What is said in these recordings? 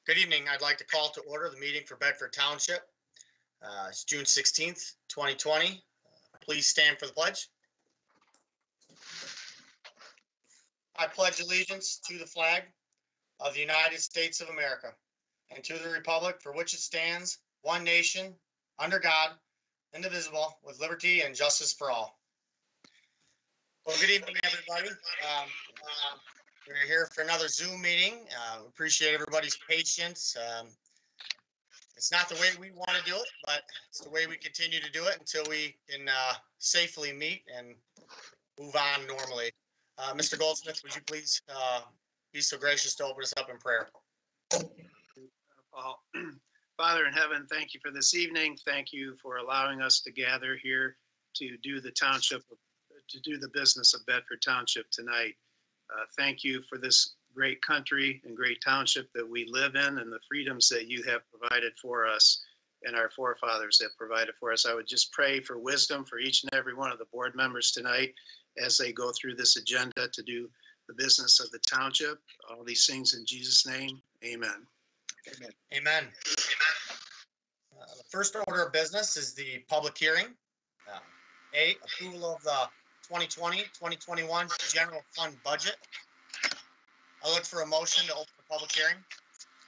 Good evening. I'd like to call to order the meeting for Bedford Township. It's June 16th, 2020. Please stand for the pledge. I pledge allegiance to the flag of the United States of America and to the republic for which it stands, one nation, under God, indivisible, with liberty and justice for all. Well, good evening, everybody. We're here for another Zoom meeting. Appreciate everybody's patience. It's not the way we want to do it, but it's the way we continue to do it until we can safely meet and move on normally. Mr. Goldsmith, would you please be so gracious to open us up in prayer? Paul. Father in heaven, thank you for this evening. Thank you for allowing us to gather here to do the business of Bedford Township tonight. Thank you for this great country and great township that we live in and the freedoms that you have provided for us and our forefathers have provided for us. I would just pray for wisdom for each and every one of the board members tonight as they go through this agenda to do the business of the township. All these things in Jesus' name, amen. Amen. Amen. The first order of business is the public hearing. A, approval of the 2020-2021 general fund budget. I look for a motion to open the public hearing.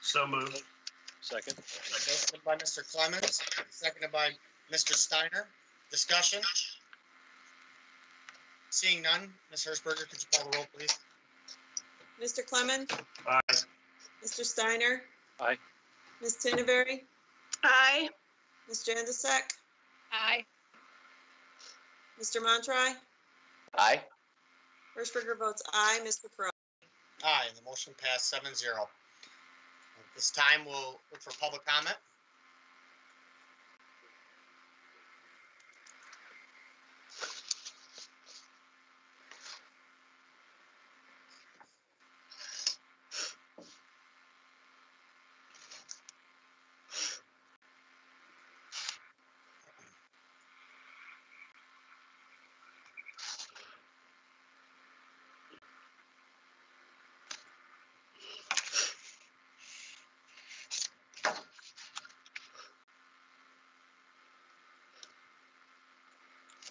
So moved. Second. Motion by Mr. Clemens, seconded by Mr. Steiner. Discussion? Seeing none, Ms. Hershberger, could you call the roll, please? Mr. Clemens? Aye. Mr. Steiner? Aye. Ms. Tinneberry? Aye. Ms. Jandisek? Aye. Mr. Montry? Aye. Hershberger votes aye. Mr. Pro? Aye, and the motion passed 7-0. At this time, we'll look for public comment.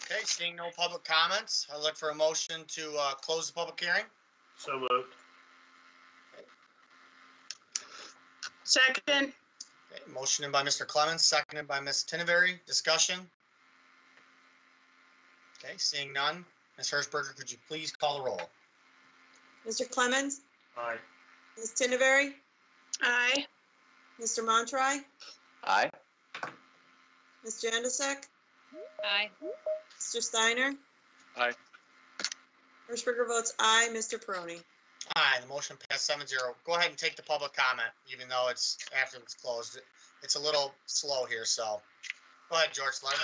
Okay, seeing no public comments, I look for a motion to close the public hearing. So moved. Second. Okay, motion by Mr. Clemens, seconded by Ms. Tinneberry. Discussion? Okay, seeing none, Ms. Hershberger, could you please call the roll? Mr. Clemens? Aye. Ms. Tinneberry? Aye. Mr. Montry? Aye. Ms. Jandisek? Aye. Mr. Steiner? Aye. Hershberger votes aye. Mr. Peroni? Aye, the motion passed 7-0. Go ahead and take the public comment, even though it's after it's closed. It's a little slow here, so go ahead, George. Let him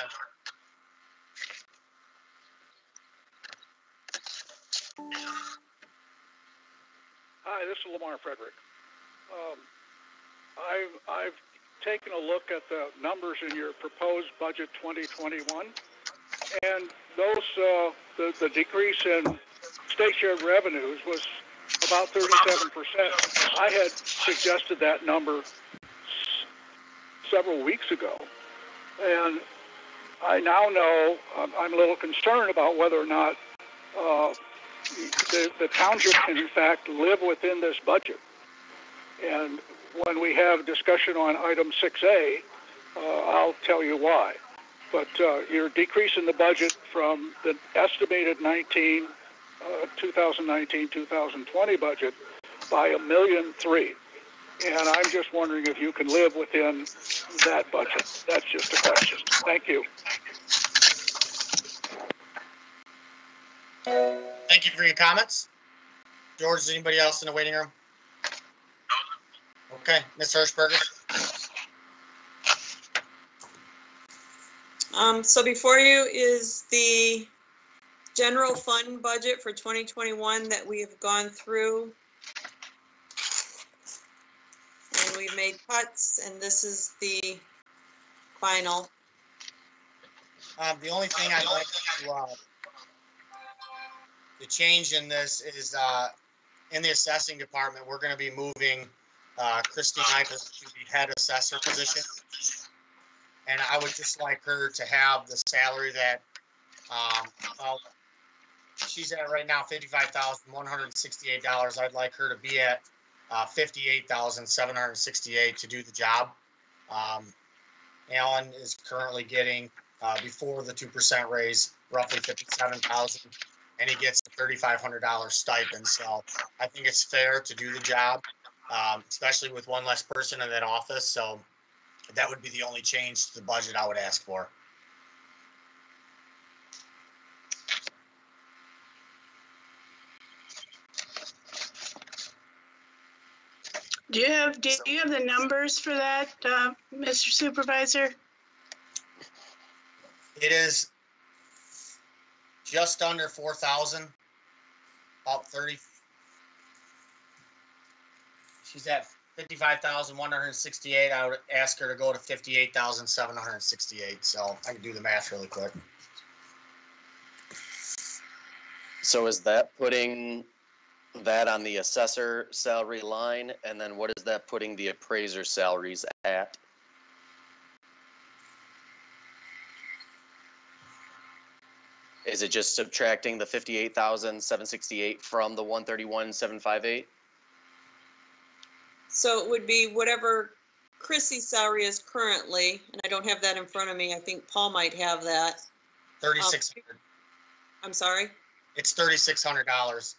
in. Hi, this is Lamar Frederick. I've taken a look at the numbers in your proposed budget 2021, and those the decrease in state shared revenues was about 37%. I had suggested that number several weeks ago, and I now know I'm a little concerned about whether or not the township can in fact live within this budget. And when we have discussion on item 6A, I'll tell you why. But you're decreasing the budget from the estimated 2019-2020 budget by $1.3 million. And I'm just wondering if you can live within that budget. That's just a question. Thank you. Thank you for your comments. George, is anybody else in the waiting room? Okay, Ms. Hershberger. So before you is the general fund budget for 2021 that we have gone through. And we've made cuts, and this is the final. The only thing I'd like to change in this is in the assessing department, we're going to be moving Christy Michael to the head assessor position. And I would just like her to have the salary that, well, she's at right now, $55,168. I'd like her to be at $58,768 to do the job. Alan is currently getting, before the 2% raise, roughly $57,000, and he gets a $3,500 stipend. So I think it's fair to do the job, especially with one less person in that office. So that would be the only change to the budget I would ask for. Do you have the numbers for that, Mr. Supervisor? It is just under 4,000, about 30. She's at 55,168. I would ask her to go to 58,768. So I can do the math really quick. So is that putting that on the assessor salary line? And then what is that putting the appraiser salaries at? Is it just subtracting the 58,768 from the 131,758? So it would be whatever Chrissy's salary is currently, and I don't have that in front of me. I think Paul might have that. 3,600. I'm sorry? It's $3,600.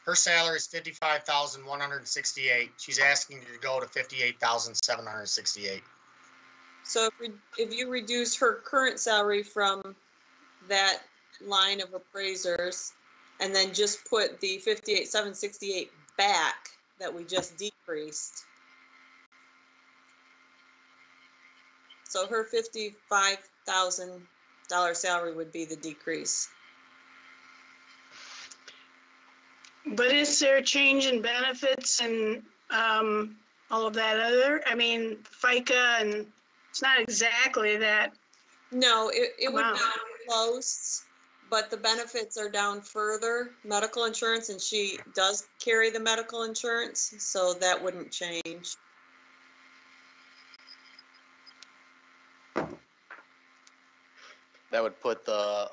Her salary is 55,168. She's asking you to go to 58,768. So if you reduce her current salary from that line of appraisers and then just put the 58,768 back that we just decreased. So her $55,000 salary would be the decrease. But is there a change in benefits and all of that other? I mean, FICA, and it's not exactly that. No, it would Wow. be close, but the benefits are down further. Medical insurance, and she does carry the medical insurance, so that wouldn't change. That would put the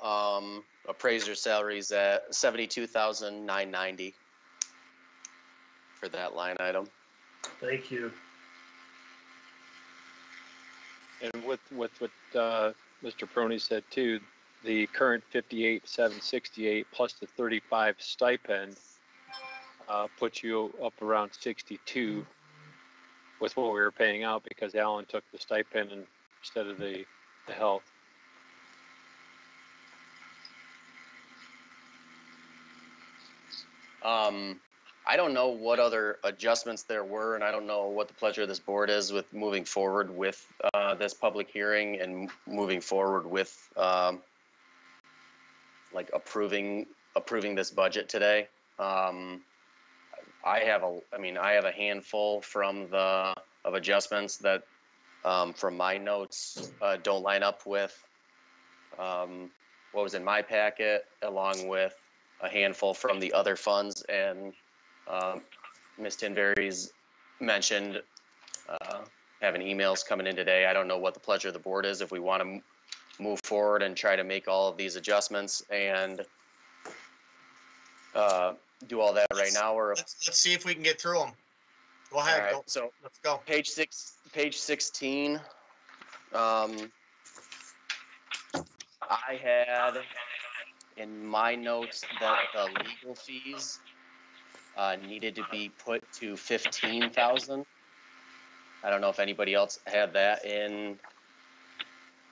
appraiser salaries at 72,990 for that line item. Thank you. And with what Mr. Prony said too, the current 58,768 plus the 35 stipend puts you up around 62 with what we were paying out because Alan took the stipend instead of the health. I don't know what other adjustments there were, and I don't know what the pleasure of this board is with moving forward with this public hearing and moving forward with like approving this budget today. I have a handful of adjustments that from my notes don't line up with what was in my packet, along with a handful from the other funds, and Ms. Tinberry's mentioned having emails coming in today. I don't know what the pleasure of the board is, if we want to move forward and try to make all of these adjustments and do all that right now, or Let's see if we can get through them. Go ahead. right, Go. so Let's go. page 16. I had in my notes that the legal fees needed to be put to 15,000. I don't know if anybody else had that in.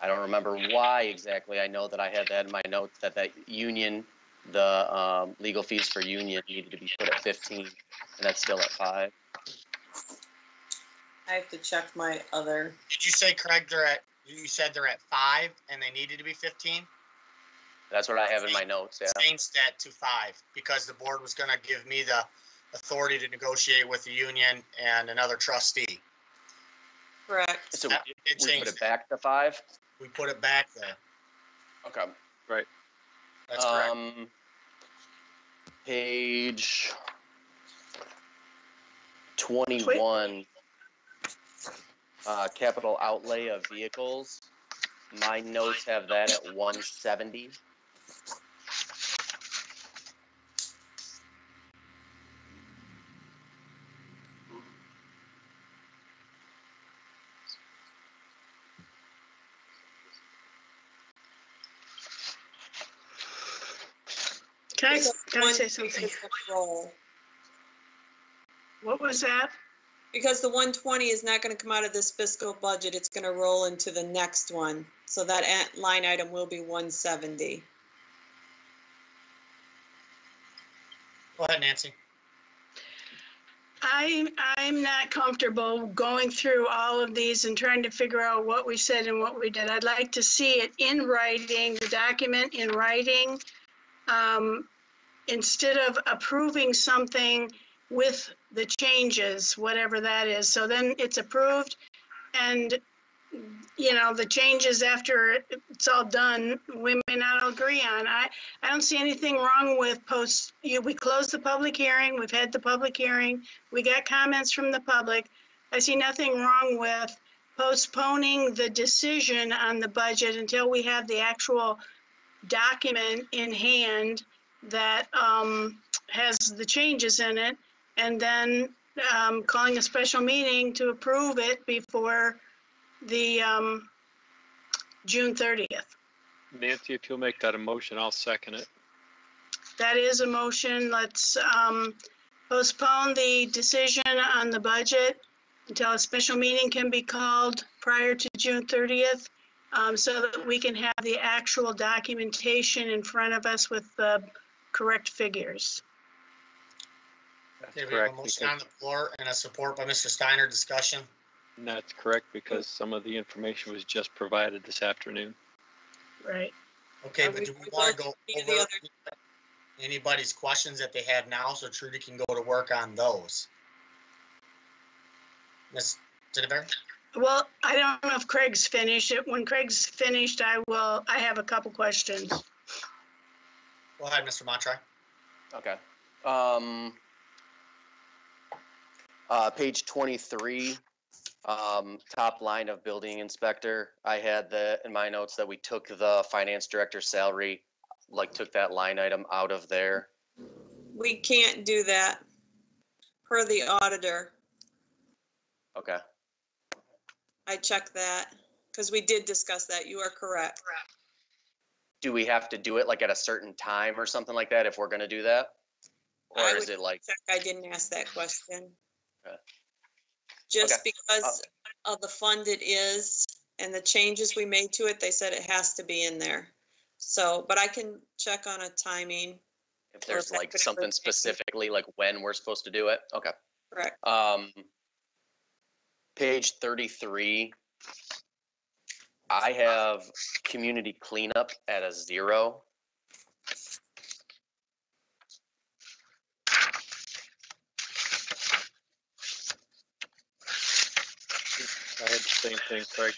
I don't remember why exactly. I know that I had that in my notes that union, the legal fees for union needed to be put at 15, and that's still at 5. I have to check my other. Did you say, Craig, you said they're at 5 and they needed to be 15? That's what I have in my notes. Yeah. Changed that to 5 because the board was going to give me the authority to negotiate with the union and another trustee. Correct. So That we did put change it back to 5. We put it back there. Okay. Right. That's correct. Page 21. Capital outlay of vehicles, my notes have that at 170. Can I Because say 120 something? is gonna roll. What was that? Because the 120 is not gonna come out of this fiscal budget, it's gonna roll into the next one. So that line item will be 170. Go ahead, Nancy. I'm not comfortable going through all of these and trying to figure out what we said and what we did. I'd like to see it in writing, the document in writing, instead of approving something with the changes, whatever that is. So then it's approved and, you know, the changes after it's all done, we may not agree on. I don't see anything wrong with we closed the public hearing, we've had the public hearing, we got comments from the public. I see nothing wrong with postponing the decision on the budget until we have the actual document in hand that has the changes in it, and then calling a special meeting to approve it before the June 30th. Nancy, if you'll make that a motion, I'll second it. That is a motion. Let's postpone the decision on the budget until a special meeting can be called prior to June 30th, so that we can have the actual documentation in front of us with the correct figures. Okay, we have a motion on the floor and a support by Mr. Steiner. Discussion. And that's correct because some of the information was just provided this afternoon. Right. Okay, Are but we do we want to go voting the over other- anybody's questions that they have now, so Trudy can go to work on those? Ms. Dinnerberry? Well, I don't know if Craig's finished. When Craig's finished, I have a couple questions. Go ahead, Mr. Montry. Okay. Page 23, top line of building inspector. I had in my notes that we took the finance director's salary, like took that line item out of there. We can't do that per the auditor. Okay. I checked that because we did discuss that. You are correct. Do we have to do it like at a certain time or something like that if we're gonna do that? Or I is would it like, check. I didn't ask that question. Okay. Just Okay. because of the fund it is and the changes we made to it, they said it has to be in there. So, but I can check on a timing. if there's if that like could ever something change. specifically like when we're supposed to do it? Okay. Correct. Page 33, I have community cleanup at a 0. I had the same thing, Craig.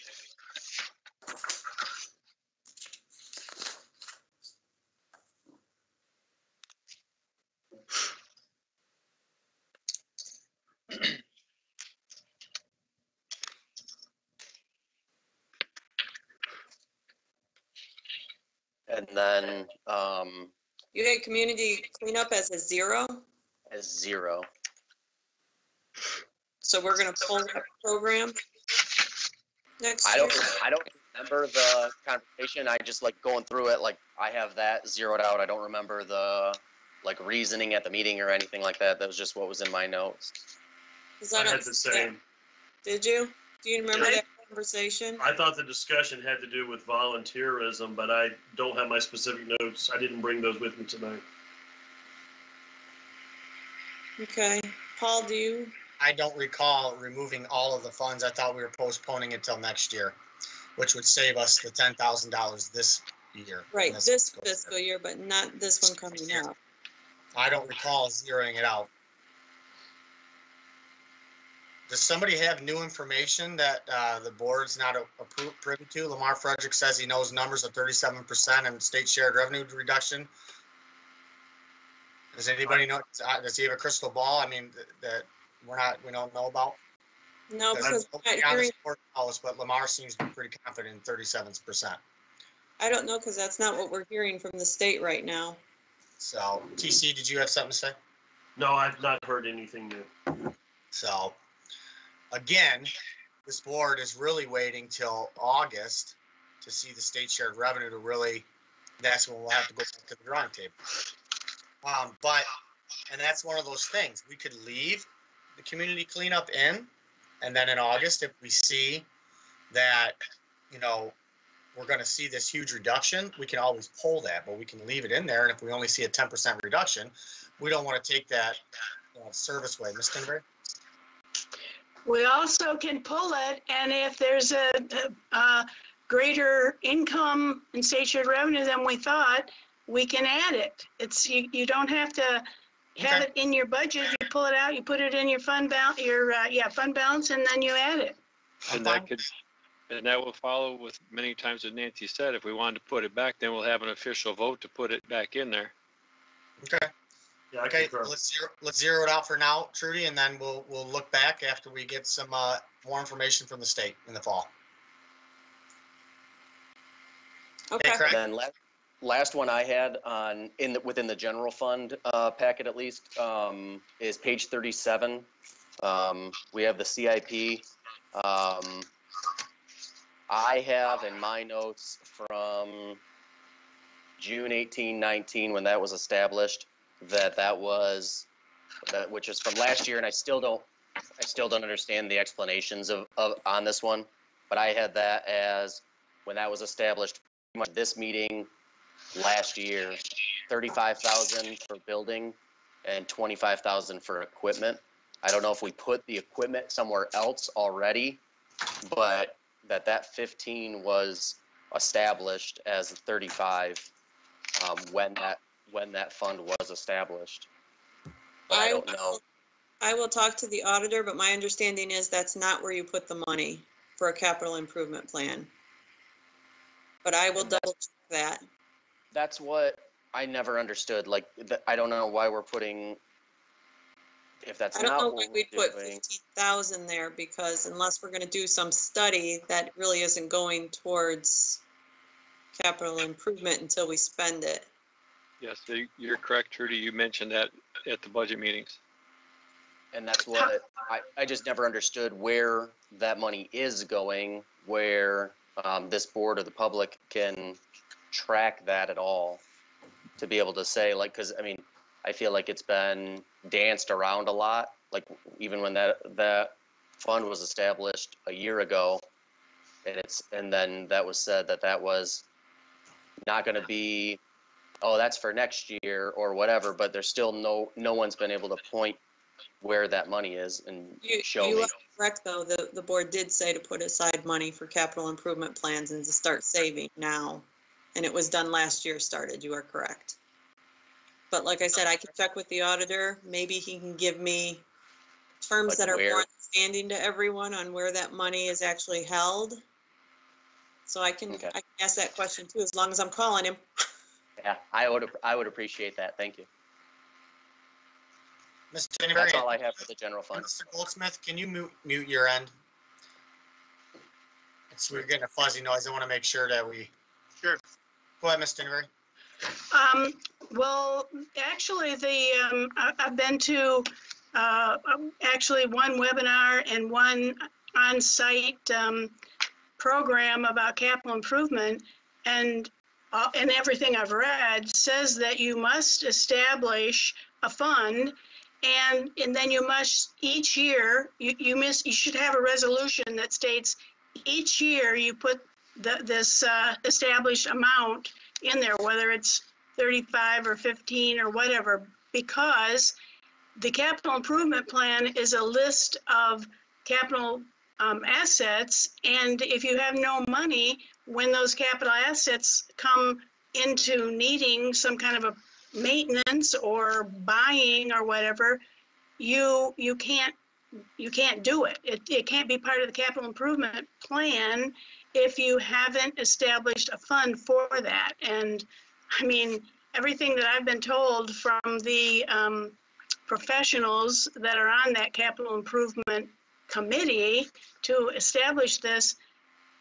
And then You had community cleanup as a 0. as 0. So we're gonna pull that program next I year. don't remember the conversation. I just like going through it. Like I have that zeroed out. I don't remember the like reasoning at the meeting or anything like that. That was just what was in my notes. 'Cause I don't had the see that. same. Did you? Do you remember Yeah. that conversation? I thought the discussion had to do with volunteerism, but I don't have my specific notes. I didn't bring those with me tonight. Okay. Paul, do you? I don't recall removing all of the funds. I thought we were postponing it till next year, which would save us the $10,000 this year. Right, This this fiscal year. fiscal year, but not this one coming up. I don't recall zeroing it out. Does somebody have new information that the board's not privy to? Lamar Frederick says he knows numbers of 37% and state shared revenue reduction. Does anybody know? Does he have a crystal ball? I mean, that we don't know about? No, because I'm I'm not on hearing, this board policy, but Lamar seems to be pretty confident in 37%. I don't know, because that's not what we're hearing from the state right now. So, TC, did you have something to say? No, I've not heard anything new. So, again, this board is really waiting till August to see the state shared revenue to really, that's when we'll have to go back to the drawing table. And that's one of those things. We could leave the community cleanup in, and then in August, if we see that, you know, we're going to see this huge reduction, we can always pull that, but we can leave it in there. And if we only see a 10% reduction, we don't want to take that service away. Ms. Denver? We also can pull it, and if there's a greater income in state shared revenue than we thought, we can add it. It's you don't have to have it in your budget. You pull it out, you put it in your fund balance, fund balance, and then you add it. And that will follow with many times as Nancy said, if we wanted to put it back, then we'll have an official vote to put it back in there. Okay. Yeah, I Okay, concur. let's zero it out for now, Trudy, and then we'll look back after we get some more information from the state in the fall. Okay. Craig? Then last one I had on within the general fund packet at least is page 37. We have the CIP. I have in my notes from June 18-19 when that was established which is from last year, and I still don't understand the explanations of on this one, but I had that as when that was established pretty much this meeting last year, 35,000 for building and 25,000 for equipment. I don't know if we put the equipment somewhere else already, but that 15 was established as 35 when that fund was established. But I don't know. I will talk to the auditor, but my understanding is that's not where you put the money for a capital improvement plan. But I will double check that. That's what I never understood. Like, I don't know why we're putting, if that's I don't not know what why we'd we're put doing. 15,000 there, because unless we're going to do some study, that really isn't going towards capital improvement until we spend it. Yes, you're correct, Trudy. You mentioned that at the budget meetings. And that's what I just never understood where that money is going, where this board or the public can track that at all to be able to say, like, because I mean, I feel like it's been danced around a lot. Like even when that fund was established a year ago, and then that was said that was not going to be, oh, that's for next year or whatever, but there's still no one's been able to point where that money is and show you me. are correct, though. The board did say to put aside money for capital improvement plans and to start saving now. And it was done last year started. You are correct. But like I said, I can check with the auditor. Maybe he can give me terms Like that are where? more understanding to everyone on where that money is actually held. So I can ask that question too, as long as I'm calling him. Yeah, I would appreciate that. Thank you. Mr. That's all I have for the general fund. Mr. Goldsmith, can you mute your end? We're getting a fuzzy noise. I want to make sure that we. Sure. Go ahead, Ms. Denver. Well, actually, I've been to actually one webinar and one on-site program about capital improvement, and everything I've read says that you must establish a fund, and then you must each year you should have a resolution that states each year you put this established amount in there, whether it's 35 or 15 or whatever, because the capital improvement plan is a list of capital assets, and if you have no money when those capital assets come into needing some kind of a maintenance or buying or whatever, you can't do it. It can't be part of the capital improvement plan if you haven't established a fund for that. And I mean, everything that I've been told from the professionals that are on that capital improvement committee to establish this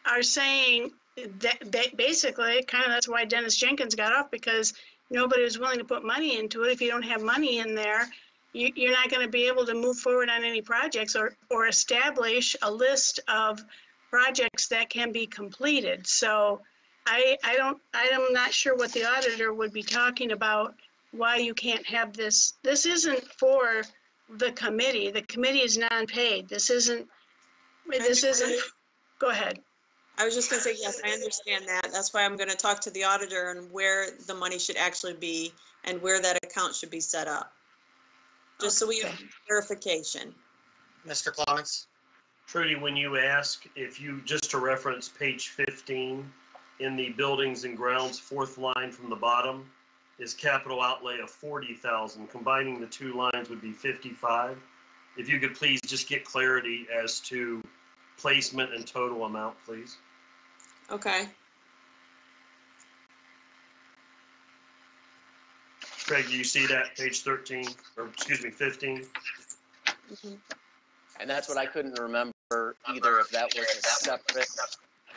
are saying that basically, kind of that's why Dennis Jenkins got off, because nobody was willing to put money into it. If you don't have money in there, you're not going to be able to move forward on any projects or establish a list of projects that can be completed. So I'm not sure what the auditor would be talking about, why you can't have this. This isn't for the committee. The committee is non-paid. This isn't, go ahead. I was just gonna say, yes, I understand that. That's why I'm gonna talk to the auditor and where the money should actually be and where that account should be set up. Just so we have verification. Mr. Clements? Trudy, when you ask, if you, just to reference page 15, in the buildings and grounds, fourth line from the bottom, is capital outlay of 40,000. Combining the two lines would be 55. If you could please just get clarity as to placement and total amount, please. Okay. Craig, do you see that, page 13, or excuse me, 15? Mhm. And that's what I couldn't remember either, if that was a separate,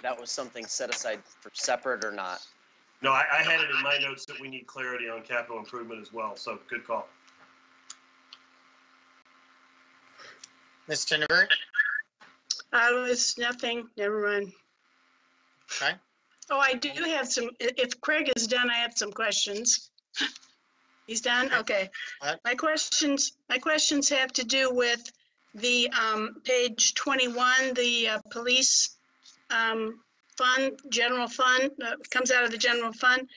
that was something set aside for separate or not. No, I had it in my notes that we need clarity on capital improvement as well, so good call. Ms. Tinderberg? It's nothing, never mind. Okay. Oh, I do have some, if Craig is done, I have some questions. He's done? Okay. My questions have to do with the page 21, the police fund, general fund, comes out of the general fund.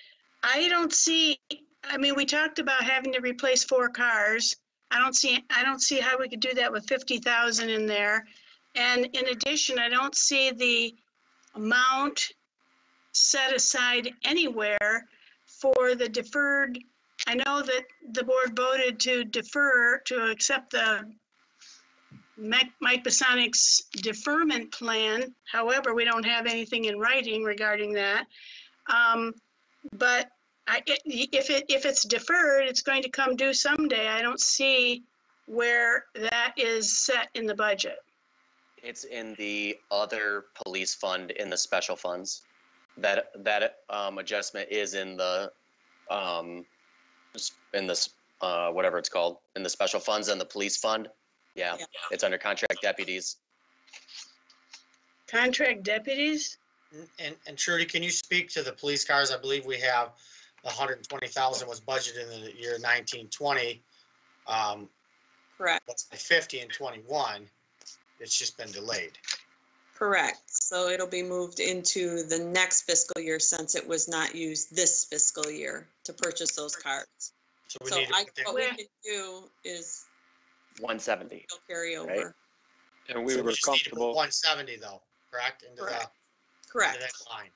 I don't see, I mean, we talked about having to replace 4 cars. I don't see how we could do that with 50,000 in there. And in addition, I don't see the amount set aside anywhere for the deferred. I know that the board voted to defer, to accept the Mike Basonic's deferment plan. However, we don't have anything in writing regarding that. But if it's deferred, it's going to come due someday. I don't see where that is set in the budget. It's in the other police fund in the special funds. That adjustment is in the whatever it's called, in the special funds and the police fund. Yeah, it's under contract deputies. Contract deputies? And Trudy, can you speak to the police cars? I believe we have 120,000 was budgeted in the year 1920. Correct. 50 and 21. It's just been delayed. Correct. So it'll be moved into the next fiscal year since it was not used this fiscal year to purchase those cards. So we So need to put what we can do is 170. still carry over. Right. And we so were just need to put comfortable. 170 though, correct? Into Correct. into Correct. that line.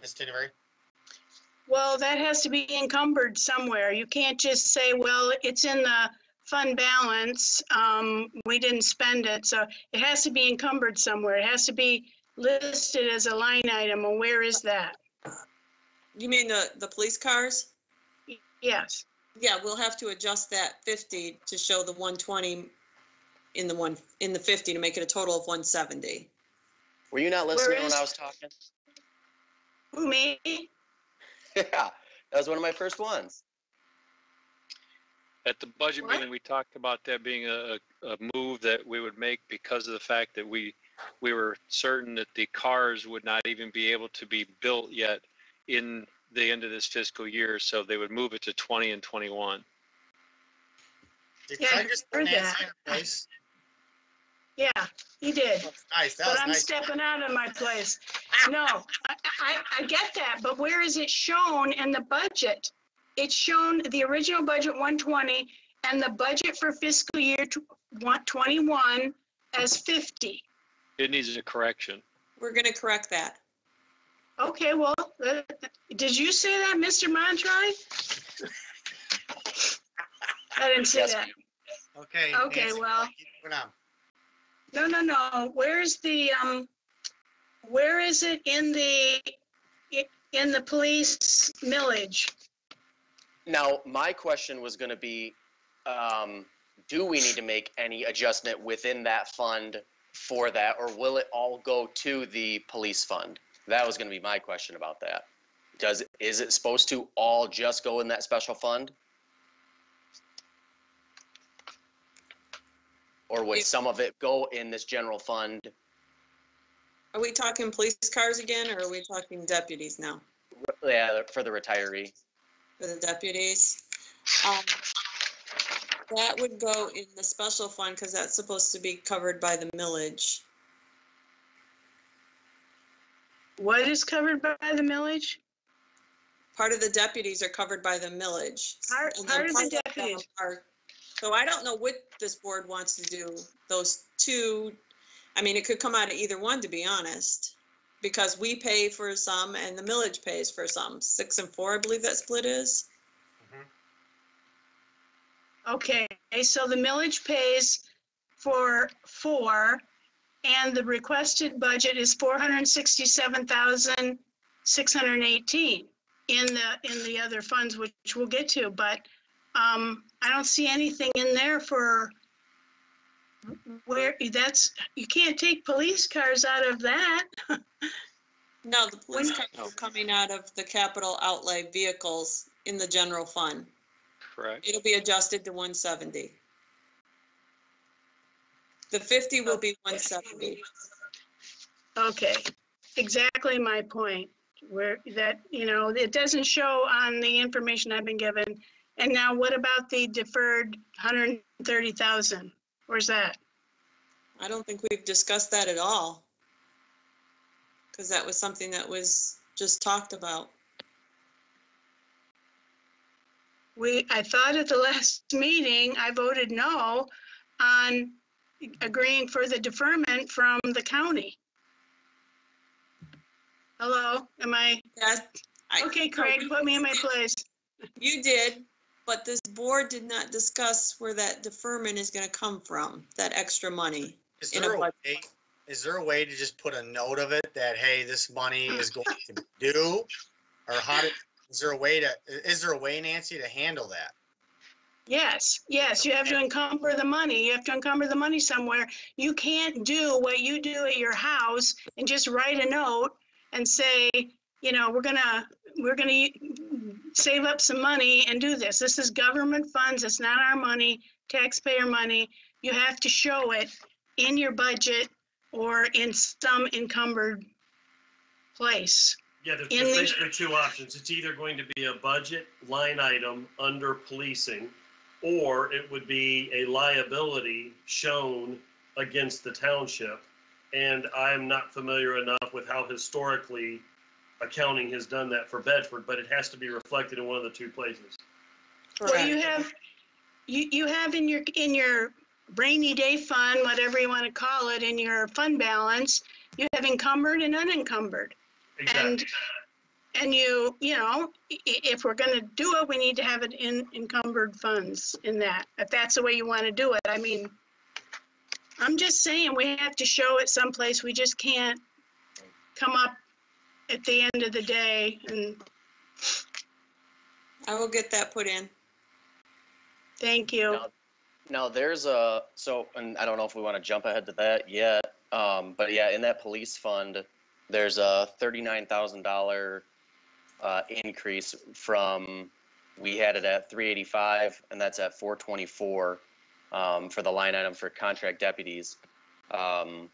Ms. Tinderberg? Well, that has to be encumbered somewhere. You can't just say, well, it's in the fund balance. We didn't spend it. So it has to be encumbered somewhere. It has to be listed as a line item. Well, where is that? You mean the police cars? Yes. Yeah, we'll have to adjust that 50 to show the 120 in the 50 to make it a total of 170. Were you not listening when I was talking? Who, me? Yeah, that was one of my first ones. At the budget What? meeting, we talked about that being a move that we would make because of the fact that we were certain that the cars would not even be able to be built yet in the end of this fiscal year, so they would move it to 20 and 21. Did Yeah, Craig just put I heard Nancy that. in place? Yeah, he did. That's nice. That But was I'm nice. stepping out of my place. No, I get that, but where is it shown in the budget? It's shown the original budget 120 and the budget for fiscal year 21 as 50. It needs a correction. We're going to correct that. Okay, well, did you say that, Mr. Montroy? I didn't say Yes, that. Okay. Okay, Nancy, well. keep moving on. No. Where's the, where is it in the police millage? Now, my question was going to be, do we need to make any adjustment within that fund for that, or will it all go to the police fund? That was gonna be my question about that. Is it supposed to all just go in that special fund? Or would some of it go in this general fund? Are we talking police cars again, or are we talking deputies now? Yeah, for the retiree. For the deputies? That would go in the special fund because that's supposed to be covered by the millage. What is covered by the millage? Part of the deputies are covered by the millage. And then Part of the part of them deputies. So I don't know what this board wants to do. Those two, I mean, it could come out of either one, to be honest. Because we pay for some and the millage pays for some. 6 and 4, I believe that split is. Okay, so the millage pays for 4, and the requested budget is 467,618 in the other funds, which we'll get to, but I don't see anything in there for where you can't take police cars out of that. No, the police cars are coming out of the capital outlay vehicles in the general fund. Correct. It'll be adjusted to 170. The 50 will be 170. Okay, exactly my point, where that, it doesn't show on the information I've been given. And now what about the deferred 130,000? Where's that? I don't think we've discussed that at all. Because that was something that was just talked about. I thought at the last meeting, I voted no on agreeing for the deferment from the county. Hello, am I? Yes. Okay, Craig, put me in my place. You did, but this board did not discuss where that deferment is gonna come from, that extra money. Is In there a a way, is there a way to just put a note of it that, hey, this money is going to be due? Or is there a way, Nancy, to handle that? Yes, you have to encumber the money. You have to encumber the money somewhere. You can't do what you do at your house and just write a note and say, we're gonna save up some money and do this. This is government funds. It's not our money, taxpayer money. You have to show it in your budget or in some encumbered place. Yeah, there's basically two options. It's either going to be a budget line item under policing, or it would be a liability shown against the township. And I'm not familiar enough with how historically accounting has done that for Bedford, but it has to be reflected in one of the two places. Well, you have in your rainy day fund, whatever you want to call it, in your fund balance, you have encumbered and unencumbered. Exactly. And if we're going to do it, we need to have it in encumbered funds in that, if that's the way you want to do it. I mean, I'm just saying we have to show it someplace. We just can't come up at the end of the day. And I will get that put in. Thank you. Now there's and I don't know if we want to jump ahead to that yet, but yeah, in that police fund, there's a $39,000 increase from, we had it at 385 and that's at 424 for the line item for contract deputies. I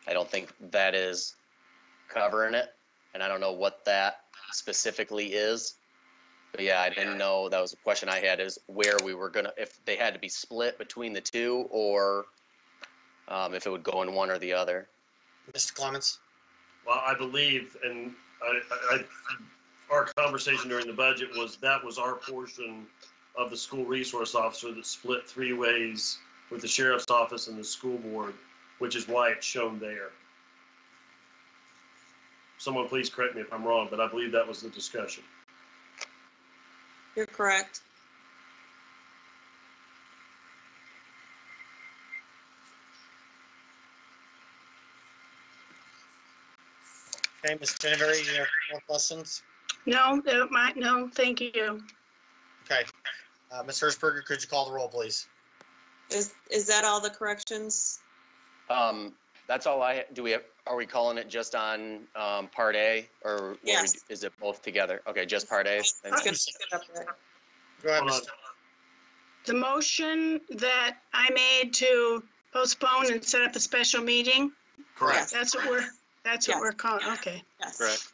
don't think that is covering it, and I don't know what that specifically is. But yeah, I didn't know, that was a question I had, is where we were gonna, if they had to be split between the two, or if it would go in one or the other. Mr. Clements? Well, I believe, and our conversation during the budget was that was our portion of the school resource officer that split 3 ways with the sheriff's office and the school board, which is why it's shown there. Someone please correct me if I'm wrong, but I believe that was the discussion. You're correct. Okay, Ms. Jenneberry, you have more questions? No, thank you. Okay. Ms. Hershberger, could you call the roll, please? Is that all the corrections? That's all are we calling it just on, part A, or Yes. is it both together? Okay, just part A? It's Thank you. gonna pick it up there. Go ahead, Hold on. Mr. The motion that I made to postpone and set up a special meeting, Correct. that's what Yes. we're calling, okay. Yes. Correct.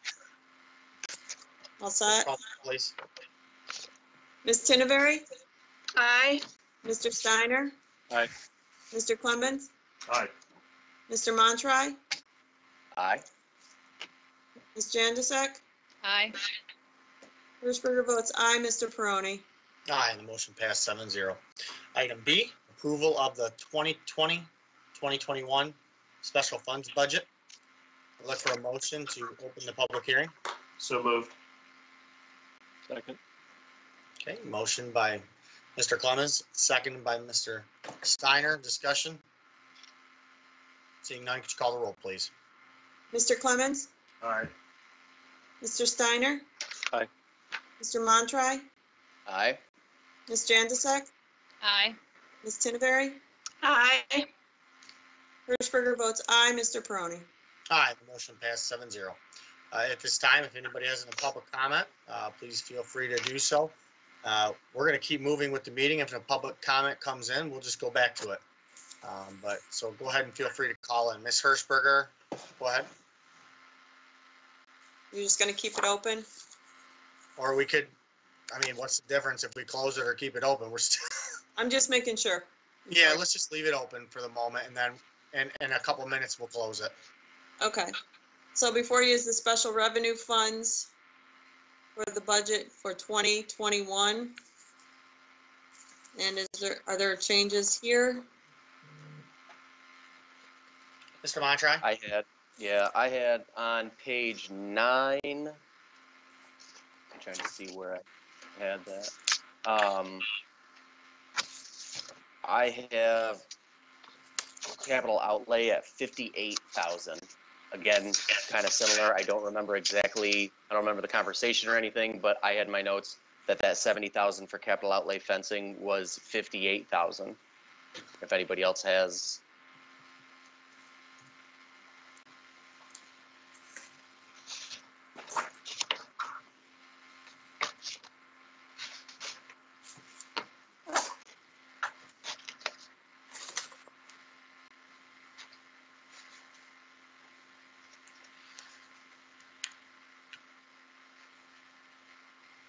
All set? Please. Ms. Tinneberry? Aye. Mr. Steiner? Aye. Mr. Clemens? Aye. Mr. Montroy? Aye. Ms. Janusik? Aye. Hirschberger votes aye. Mr. Peroni? Aye, the motion passed 7-0. Item B, approval of the 2020-2021 special funds budget. I'd look for a motion to open the public hearing. So moved. Second. Okay, motion by Mr. Clemens, second by Mr. Steiner. Discussion? Seeing none, could you call the roll, please? Mr. Clemens? Aye. Mr. Steiner? Aye. Mr. Montroy? Aye. Ms. Janusik? Aye. Ms. Tinneberry? Aye. Hirschberger votes aye. Mr. Peroni? Aye, the motion passed 7-0. At this time, if anybody has any public comment, please feel free to do so. We're going to keep moving with the meeting. If a public comment comes in, we'll just go back to it. So go ahead and feel free to call in. Ms. Hirschberger, go ahead. You're just gonna keep it open? Or we could, what's the difference if we close it or keep it open? We're still, I'm just making sure. yeah, let's just leave it open for the moment, and then in a couple minutes, we'll close it. Okay. So before you use the special revenue funds for the budget for 2021. And are there changes here? Mr. Montroy? I had on page 9, I'm trying to see where I had that. I have capital outlay at 58,000. Again, kind of similar. I don't remember the conversation or anything, but I had my notes that 70,000 for capital outlay fencing was 58,000. If anybody else has.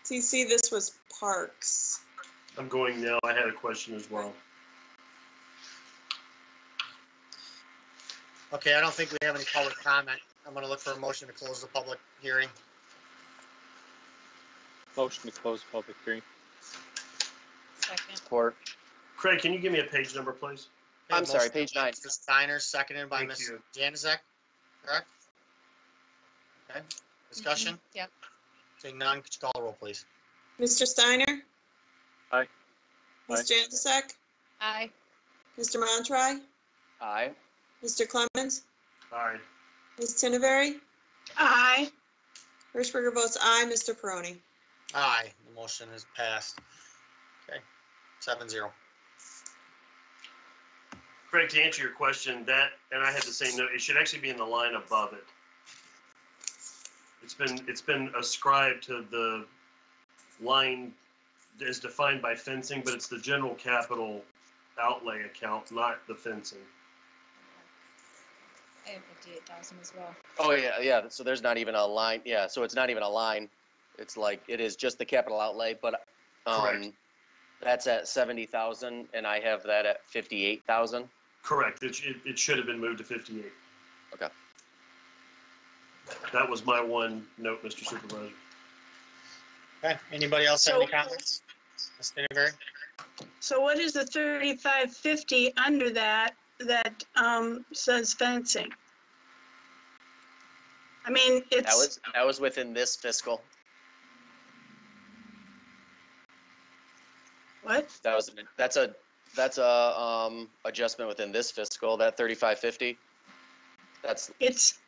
TC, this was parks. I'm going now. I had a question as well. Okay, I don't think we have any public comment. I'm going to look for a motion to close the public hearing. Motion to close public hearing. Second. Support. Craig, can you give me a page number, please? Okay, I'm sorry, motion page 9. by Mr. Steiner, seconded by Thank Ms. you. Januzak, correct? Okay, discussion? Yep. Seeing none, could you call the roll, please? Mr. Steiner? Aye. Ms. Janusik? Aye. Mr. Montroy? Aye. Mr. Clemens? Aye. Ms. Tinneberry? Aye. Hirschberger votes aye. Mr. Peroni? Aye, the motion is passed. Okay, 7-0. Craig, to answer your question, and I had the same note, it should actually be in the line above it. It's been ascribed to the line as defined by fencing, but it's the general capital outlay account, not the fencing. I have 58,000 as well. Oh, yeah. So there's not even a line. Yeah, so it's not even a line. It's like, it is just the capital outlay, but Correct. That's at 70,000 and I have that at 58,000. Correct. It should have been moved to 58. Okay. That was my one note, Mr. Supervisor. Okay, anybody else have any comments? Ms. Tinneberry? So what is the 3550 under that says fencing? I mean, it's. That was within this fiscal. What? That's a adjustment within this fiscal, that 3550. It's,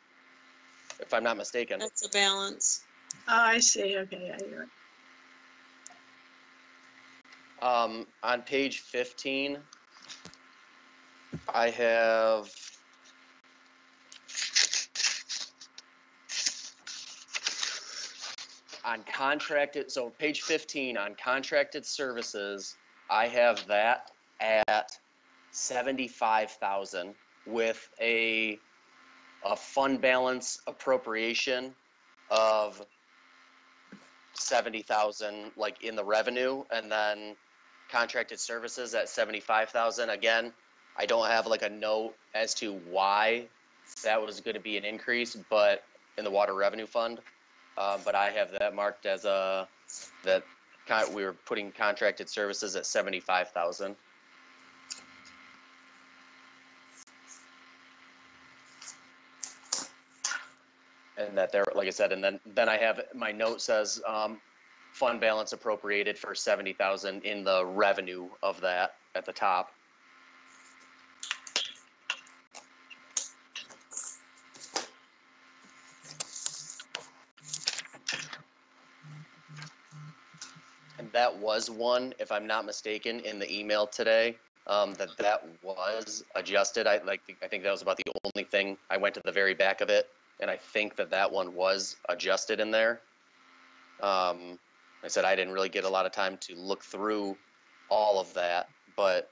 If I'm not mistaken. That's a balance. oh, I see, okay, yeah, you're right. On page 15, I have on contracted, so page 15 on contracted services, I have that at 75,000 with a fund balance appropriation of 70,000 like in the revenue, and then contracted services at 75,000. Again, I don't have like a note as to why that was going to be an increase, but in the water revenue fund, but I have that marked as we were putting contracted services at 75,000. And that there, like I said, and then I have, my note says, fund balance appropriated for 70,000 in the revenue of that at the top. And that was one, if I'm not mistaken, in the email today, that was adjusted. I think that was about the only thing. I went to the very back of it, and I think that one was adjusted in there. I said I didn't really get a lot of time to look through all of that, but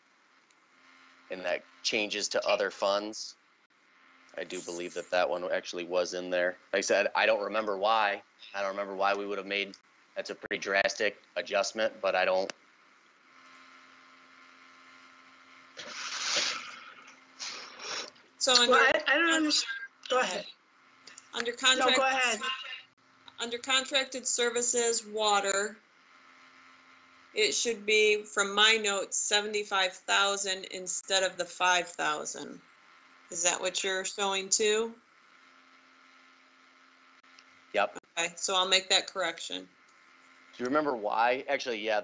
in that changes to other funds, I do believe that one actually was in there. Like I said, I don't remember why. I don't remember why we would have made, that's a pretty drastic adjustment, but I don't. So under, Well, I don't understand. Go ahead. under No, contract. go ahead. Under contracted services, water, it should be, from my notes, 75,000 instead of the 5,000. Is that what you're showing too? Yep. Okay, so I'll make that correction. Do you remember why? Actually, yeah,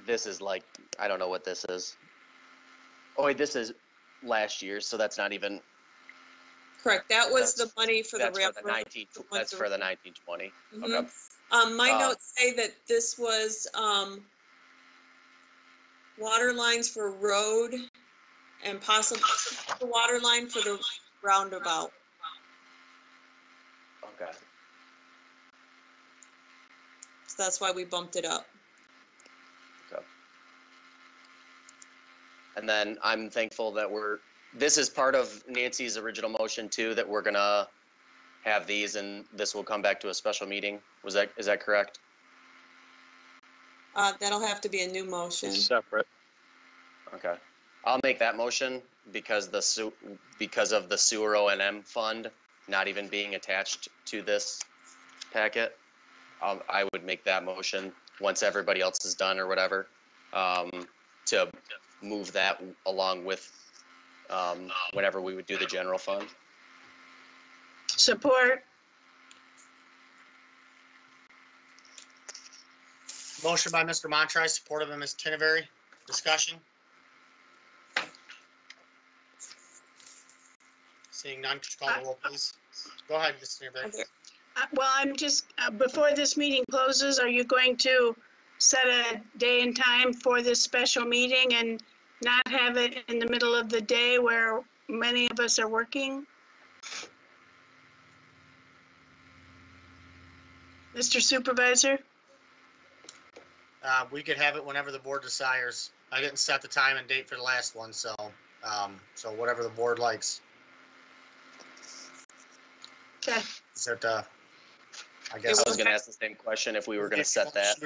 this is like, I don't know what this is. Oh wait, this is last year, so that's not even. Correct, that was the money for the That's railroad. for the 19. That's for the 1920. Mhm. Okay. My notes say that this was, water lines for road and possibly the water line for the roundabout. Okay. So that's why we bumped it up. Okay. And then I'm thankful that this is part of Nancy's original motion too, that we're gonna have these and this will come back to a special meeting. Is that correct? That'll have to be a new motion. It's separate. Okay. I'll make that motion because because of the sewer O&M fund not even being attached to this packet. I would make that motion once everybody else is done or whatever, to move that along with whenever we would do the general fund. Support. Motion by Mr. Montroy, supported by Ms. Tinneberry. Discussion? Seeing none, could you call the roll, please? Go ahead, Ms. Tinneberry. Well, I'm just, before this meeting closes, are you going to set a day and time for this special meeting and not have it in the middle of the day where many of us are working? Mr. Supervisor? We could have it whenever the board desires. I didn't set the time and date for the last one, so whatever the board likes. Okay. Is that, I guess. I was gonna ask the same question if we were gonna set that.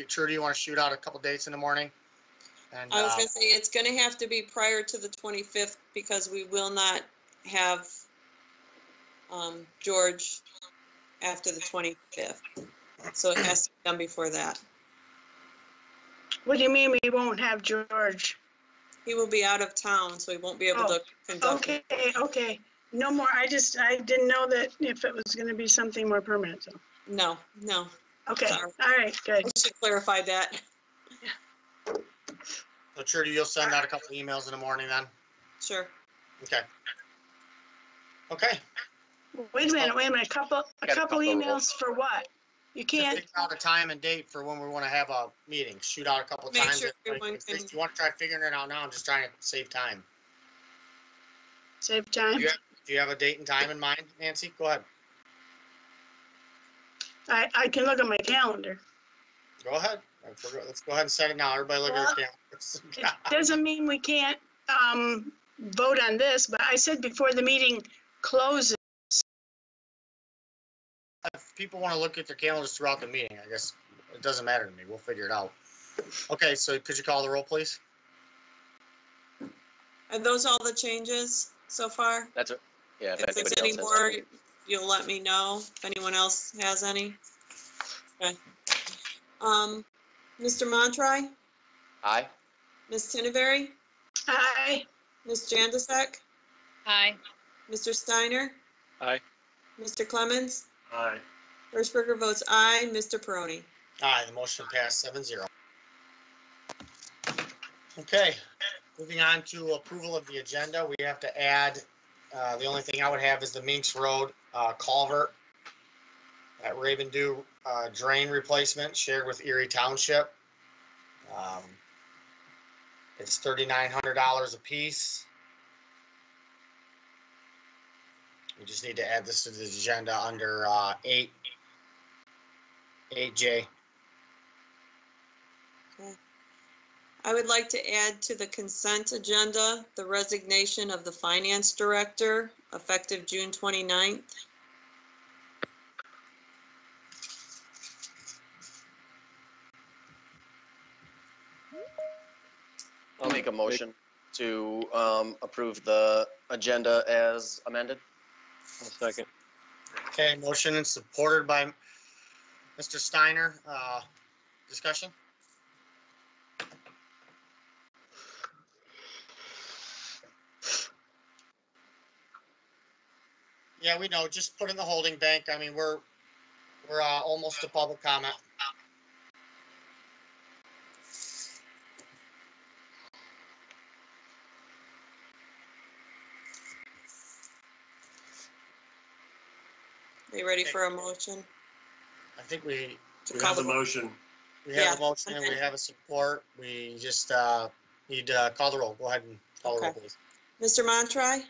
Trudy, you want to shoot out a couple dates in the morning? And, I was gonna say, it's gonna have to be prior to the 25th because we will not have, George after the 25th. So it has to be done before that. What do you mean we won't have George? He will be out of town, so he won't be able to conduct. Okay. No more, I didn't know that if it was gonna be something more permanent, so. No. Okay, Sorry. all right, good. I should clarify that. So Trudy, you'll send out a couple emails in the morning then? Sure. Okay. Okay. Wait a minute, a couple emails for what? You Just can't, figure out a time and date for when we want to have a meeting. Shoot out a couple Make times. sure everyone If can- you want to try figuring it out now, I'm just trying to save time. Save time. Do you have a date and time in mind, Nancy? Go ahead. I can look at my calendar. Go ahead. Let's go ahead and set it now. Everybody look at Well, your It calendars. doesn't mean we can't vote on this, but I said before the meeting closes. If people want to look at their calendars throughout the meeting, I guess it doesn't matter to me. We'll figure it out. Okay, so could you call the roll, please? Are those all the changes so far? That's it. Yeah, if If there's anybody any else has more, any. you'll let me know if anyone else has any. Okay. Mr. Montry, Aye. Ms. Tinneberry, Aye. Ms. Jandasek, Aye. Mr. Steiner, Aye. Mr. Clemens, Aye. Hirschberger votes aye, Mr. Peroni. Aye, the motion passed 7-0. Okay, moving on to approval of the agenda, we have to add, the only thing I would have is the Minks Road culvert at Raven Dew drain replacement shared with Erie Township. It's $3,900 a piece. We just need to add this to the agenda under 8J. I would like to add to the consent agenda, the resignation of the finance director effective June 29th. I'll make a motion to approve the agenda as amended. I'll second. Okay, motion and supported by Mr. Steiner. Discussion? Yeah, we know, just put in the holding bank. I mean, we're almost to public comment. Are you ready for a motion? I think we To We call have the the motion. have Yeah, a motion and we okay. have a support. We just need to call the roll. Go ahead and call the roll, Okay. please. Mr. Montry,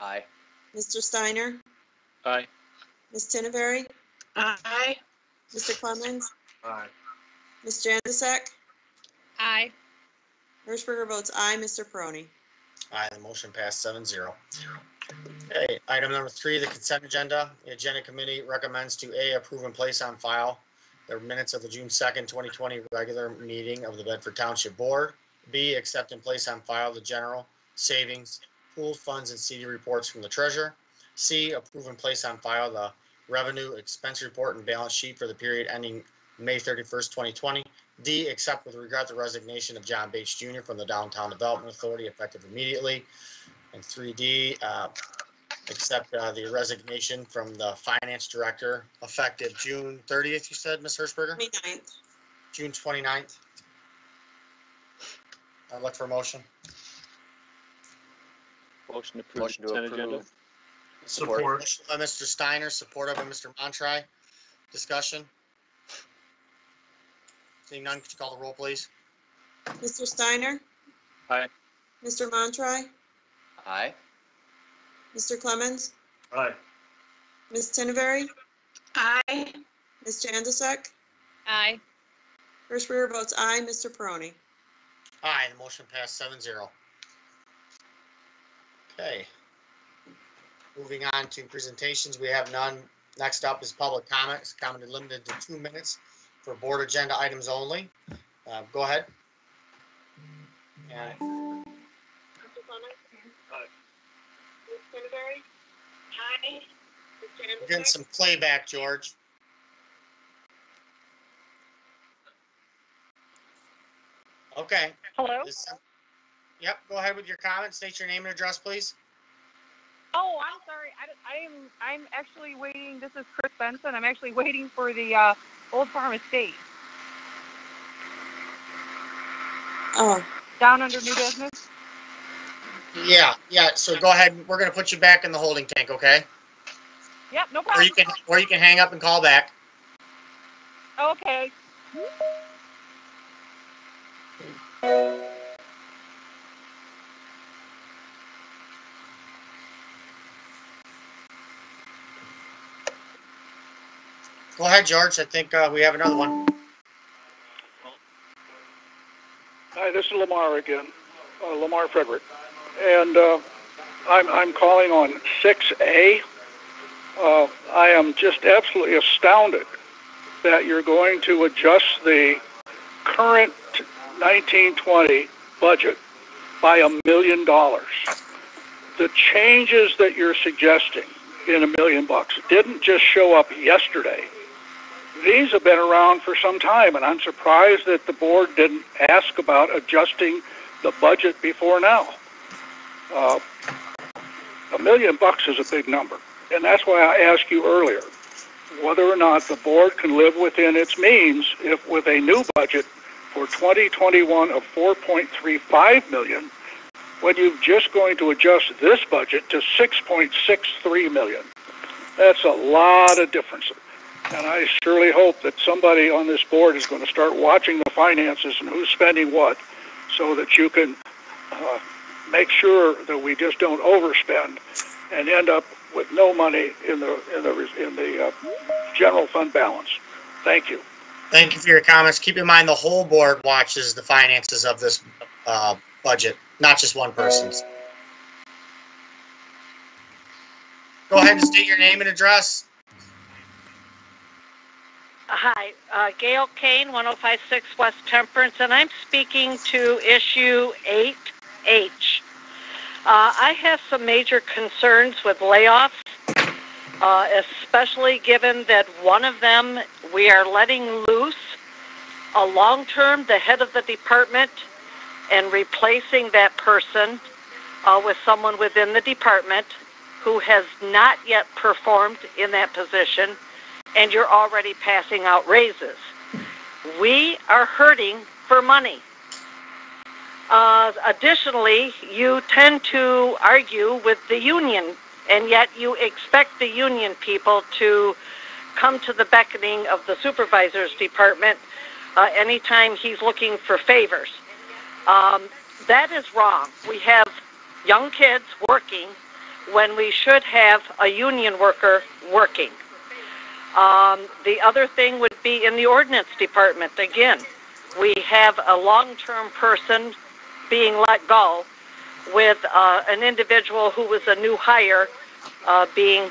Aye. Mr. Steiner, Aye. Ms. Tinneberry, Aye. Mr. Clemens, Aye. Ms. Jandasek, Aye. Hirschberger votes aye, Mr. Peroni. Aye, the motion passed 7-0. Okay, item number 3, the consent agenda. The agenda committee recommends to A, approve and place on file the minutes of the June 2nd, 2020 regular meeting of the Bedford Township Board. B, accept and place on file the general savings, pooled funds and CD reports from the treasurer. C, approve and place on file the revenue expense report and balance sheet for the period ending May 31st, 2020. D, accept with regret the resignation of John Bates Jr. from the Downtown Development Authority effective immediately. And 3D, accept the resignation from the finance director effective June 30th, you said, Ms. Hirschberger? 29th. June 29th. I'd look for a motion. Motion to approve Motion to consent agenda. approve. Support. Motion by Mr. Steiner, supported by Mr. Montry. Discussion? Seeing none, could you call the roll, please? Mr. Steiner? Aye. Mr. Montry? Aye. Mr. Clemens? Aye. Ms. Tinneberry? Aye. Ms. Jandasek? Aye. Hirschberger votes aye, Mr. Peroni. Aye, the motion passed 7-0. Okay. Moving on to presentations, we have none. Next up is public comments, comment limited to 2 minutes for board agenda items only. Go ahead. And Mr. Clemens? Aye. Ms. Tinneberry? Aye. Ms. we're getting some playback, George. Okay. Hello? Yep, go ahead with your comment. State your name and address, please. Oh, I'm sorry. I'm actually waiting. This is Chris Benson. I'm actually waiting for the Old Farm Estate Oh, down under new business. Yeah, so go ahead. We're gonna put you back in the holding tank, okay? Yep, no Or problem. you can hang up and call back. Okay. Go ahead, George. I think we have another one. Hi, this is Lamar again, Lamar Frederick. And I'm calling on 6A. I am just absolutely astounded that you're going to adjust the current 1920 budget by $1 million. The changes that you're suggesting in $1 million didn't just show up yesterday. These have been around for some time, and I'm surprised that the board didn't ask about adjusting the budget before now. $1 million is a big number, and that's why I asked you earlier whether or not the board can live within its means if with a new budget for 2021 of $4.35 million, when you're just going to adjust this budget to $6.63 million. That's a lot of difference. And I surely hope that somebody on this board is going to start watching the finances and who's spending what, so that you can make sure that we just don't overspend and end up with no money in the general fund balance. Thank you. Thank you for your comments. Keep in mind the whole board watches the finances of this budget, not just one person's. Go ahead and state your name and address. Hi, Gail Kane, 1056 West Temperance, and I'm speaking to issue 8H. I have some major concerns with layoffs, especially given that one of them we are letting loose a long-term, the head of the department, and replacing that person with someone within the department who has not yet performed in that position, and you're already passing out raises. We are hurting for money. Additionally, you tend to argue with the union, and yet you expect the union people to come to the beckoning of the supervisor's department anytime he's looking for favors. That is wrong. We have young kids working when we should have a union worker working. The other thing would be in the ordinance department. Again, we have a long-term person being let go with an individual who was a new hire being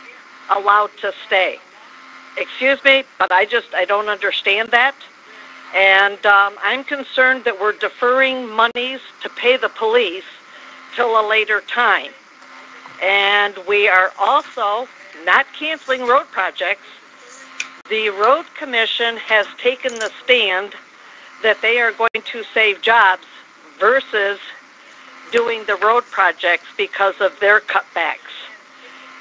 allowed to stay. Excuse me, but I don't understand that. And I'm concerned that we're deferring monies to pay the police till a later time. And we are also not canceling road projects. The Road Commission has taken the stand that they are going to save jobs versus doing the road projects because of their cutbacks.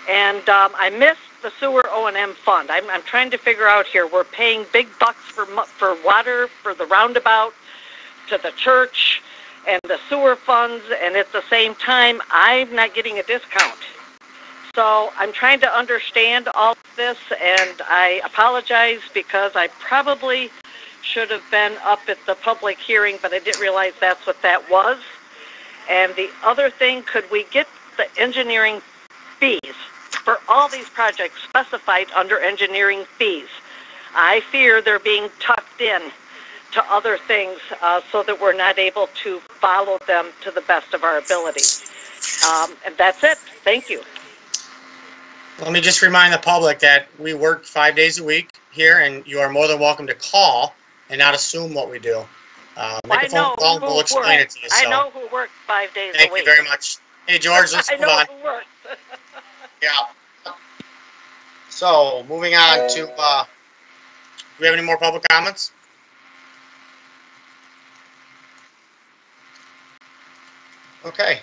And I missed the sewer O&M fund. I'm trying to figure out here. We're paying big bucks for water, for the roundabout, to the church, and the sewer funds, and at the same time, I'm not getting a discount. So I'm trying to understand all of this, and I apologize because I probably should have been up at the public hearing, but I didn't realize that's what that was. And the other thing, could we get the engineering fees for all these projects specified under engineering fees? I fear they're being tucked in to other things so that we're not able to follow them to the best of our ability. And that's it. Thank you. Let me just remind the public that we work 5 days a week here, and you are more than welcome to call and not assume what we do. Make a phone call and we'll explain it to you. I know who works 5 days a week. Thank you very much. Hey, George, let's move on. I know who works. Yeah. So, moving on to, do we have any more public comments? Okay.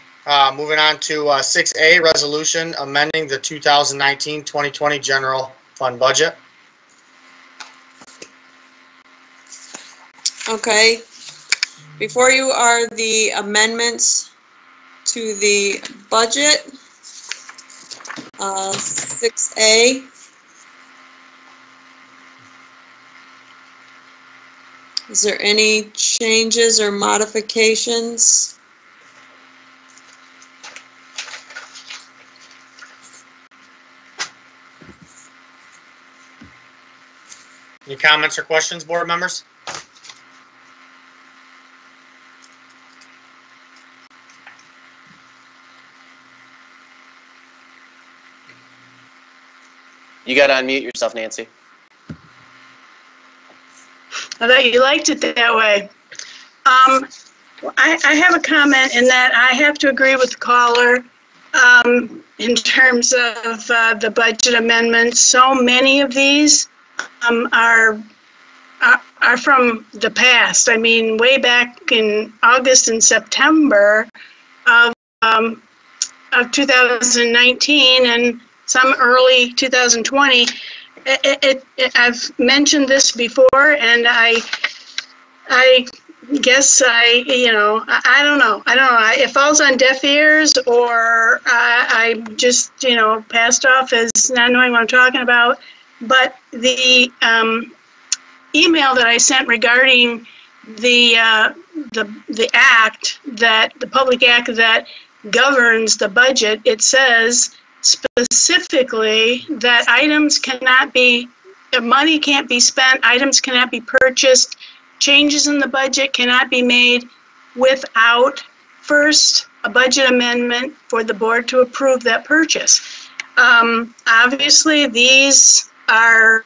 Moving on to 6A, resolution amending the 2019-2020 general fund budget. Okay. Before you are the amendments to the budget. 6A. Is there any changes or modifications? Any comments or questions, board members? You got to unmute yourself, Nancy. I thought you liked it that way. I have a comment in that I have to agree with the caller in terms of the budget amendments. So many of these are from the past. I mean, way back in August and September of 2019 and some early 2020. I've mentioned this before, and I guess I don't know. It falls on deaf ears, or I just, passed off as not knowing what I'm talking about. But the email that I sent regarding the act, that the public act that governs the budget, it says specifically that money can't be spent, items cannot be purchased, changes in the budget cannot be made without first a budget amendment for the board to approve that purchase. Obviously, these are,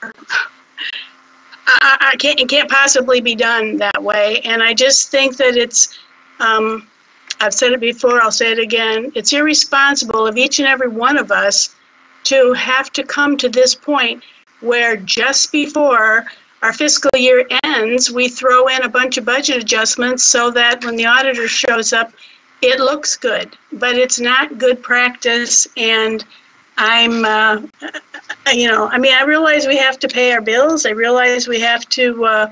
it can't possibly be done that way. And I just think that it's, I've said it before, I'll say it again, it's irresponsible of each and every one of us to have to come to this point where just before our fiscal year ends, we throw in a bunch of budget adjustments so that when the auditor shows up, it looks good. But it's not good practice, and I realize we have to pay our bills. I realize we have to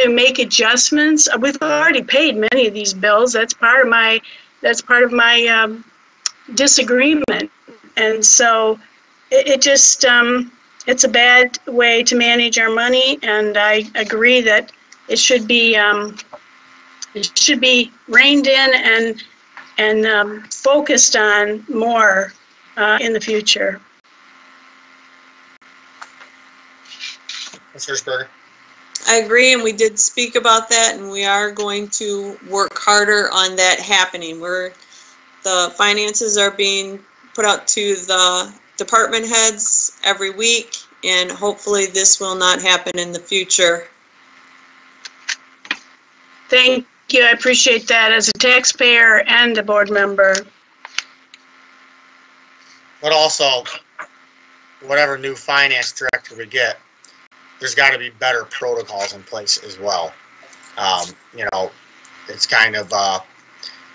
make adjustments. We've already paid many of these bills. That's part of my disagreement. And so it just, it's a bad way to manage our money. And I agree that it should be reined in and focused on more in the future. Mr. Hirschberger. I agree, and we did speak about that, and we are going to work harder on that happening. The finances are being put out to the department heads every week, and hopefully this will not happen in the future. Thank you. I appreciate that as a taxpayer and a board member. But also, whatever new finance director we get, there's got to be better protocols in place as well. It's kind of,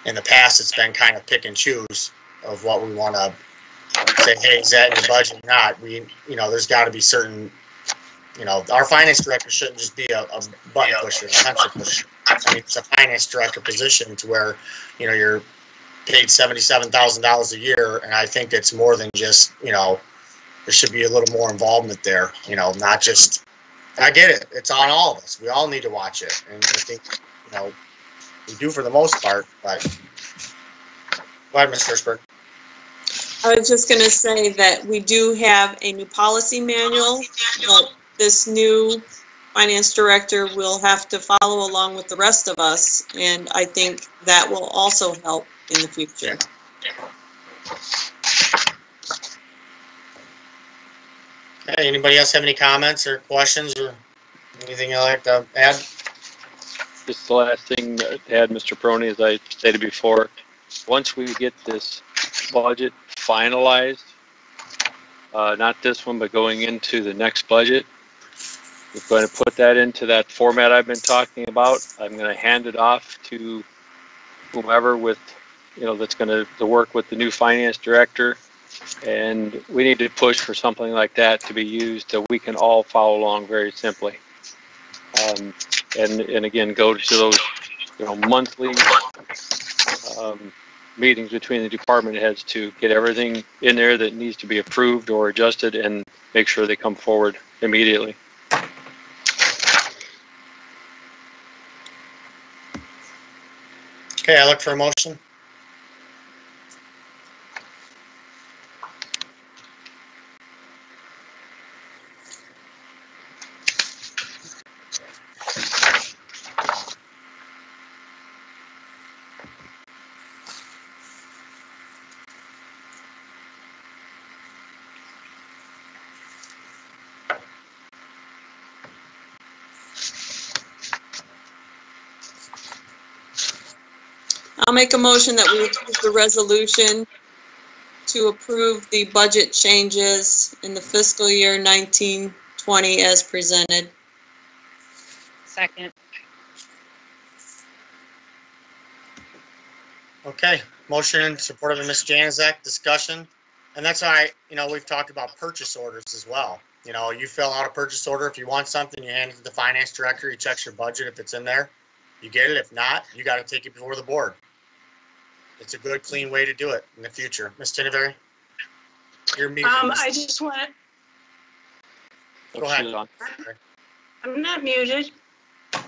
in the past, it's been kind of pick and choose of what we want to say, hey, is that in your budget or not? There's got to be certain, our finance director shouldn't just be a button pusher, a pencil pusher. I mean, it's a finance director position to where, you're paid $77,000 a year, and I think it's more than just, there should be a little more involvement there, not just, I get it, it's on all of us. We all need to watch it, and I think, we do for the most part, but go ahead, Mr. Hirschberg. I was just going to say that we do have a new policy manual that this new finance director will have to follow along with the rest of us, and I think that will also help in the future. Okay, anybody else have any comments or questions or anything you'd like to add? Just the last thing to add, Mr. Peroni, as I stated before, once we get this budget finalized, not this one, but going into the next budget, we're going to put that into that format I've been talking about. I'm going to hand it off to whomever that's going to work with the new finance director. And we need to push for something like that to be used so we can all follow along very simply. And again, go to those, monthly meetings between the department heads to get everything in there that needs to be approved or adjusted and make sure they come forward immediately. Okay, I look for a motion. make a motion that we approve the resolution to approve the budget changes in the fiscal year 1920 as presented. Second. Okay, motion supported by Ms. Januzak, discussion. And that's all right, we've talked about purchase orders as well. You fill out a purchase order. If you want something, you hand it to the finance director, he checks your budget. If it's in there, you get it. If not, you got to take it before the board. It's a good, clean way to do it in the future. Ms. Tinevery? You're muted. I just want to, Go ahead. I'm not muted.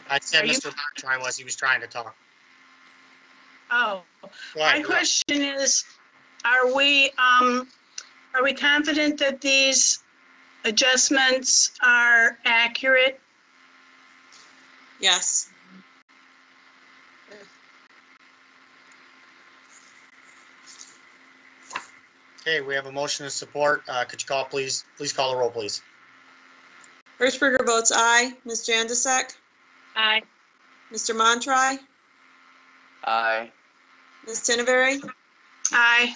I said Are you- Mr. Martry he was trying to talk. Oh, Go ahead, my go ahead. question is, are we confident that these adjustments are accurate? Yes. Okay, we have a motion to support. Could you please call the roll, please. Hirschberger votes aye. Ms. Janusik? Aye. Mr. Montroy? Aye. Ms. Tinevery? Aye.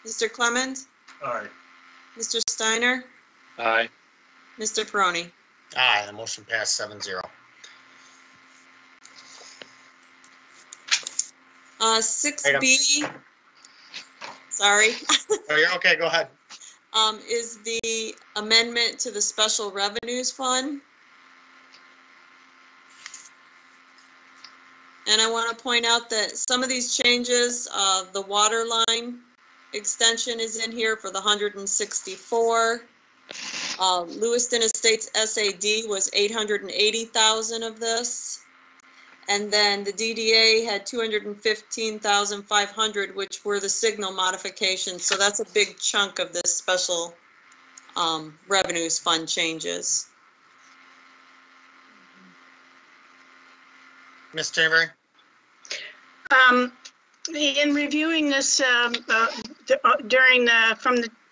Mr. Clemens? Aye. Mr. Steiner? Aye. Mr. Peroni? Aye, the motion passed 7-0. 6B, sorry, Oh, you're okay, go ahead. is the amendment to the special revenues fund. And I want to point out that some of these changes, the water line extension is in here for the 164. Lewiston Estates SAD was 880,000 of this. And then the DDA had 215,500, which were the signal modifications. So that's a big chunk of this special revenues fund changes. Ms. Tinevery? In reviewing this from the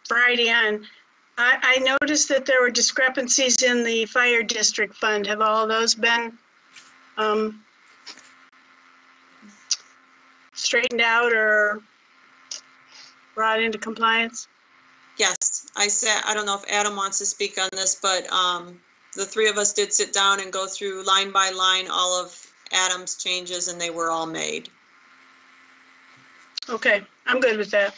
Friday on, I noticed that there were discrepancies in the fire district fund. Have all those been straightened out or brought into compliance? Yes, I don't know if Adam wants to speak on this, but the three of us did sit down and go through line by line all of Adam's changes, and they were all made. Okay, I'm good with that.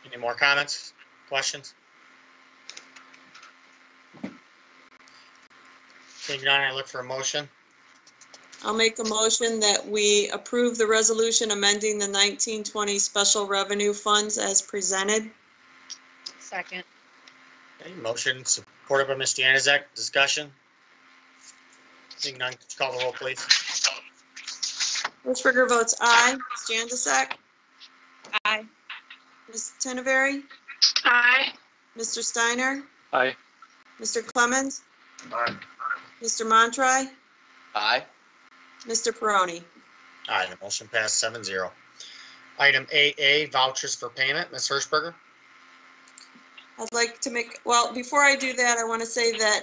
Any more comments, questions? Seeing none, I look for a motion. I'll make a motion that we approve the resolution amending the 1920 special revenue funds as presented. Second. Okay, motion supported by Ms. Januzak, discussion. Seeing none, could you call the roll, please? Hirschberger votes aye. Ms. Janusik? Aye. Ms. Tinevery? Aye. Mr. Steiner? Aye. Mr. Clemens? Aye. Mr. Montroy? Aye. Mr. Peroni? Aye, the motion passed 7-0. Item AA, vouchers for payment. Ms. Hirschberger? I'd like to make, well, before I do that, I want to say that,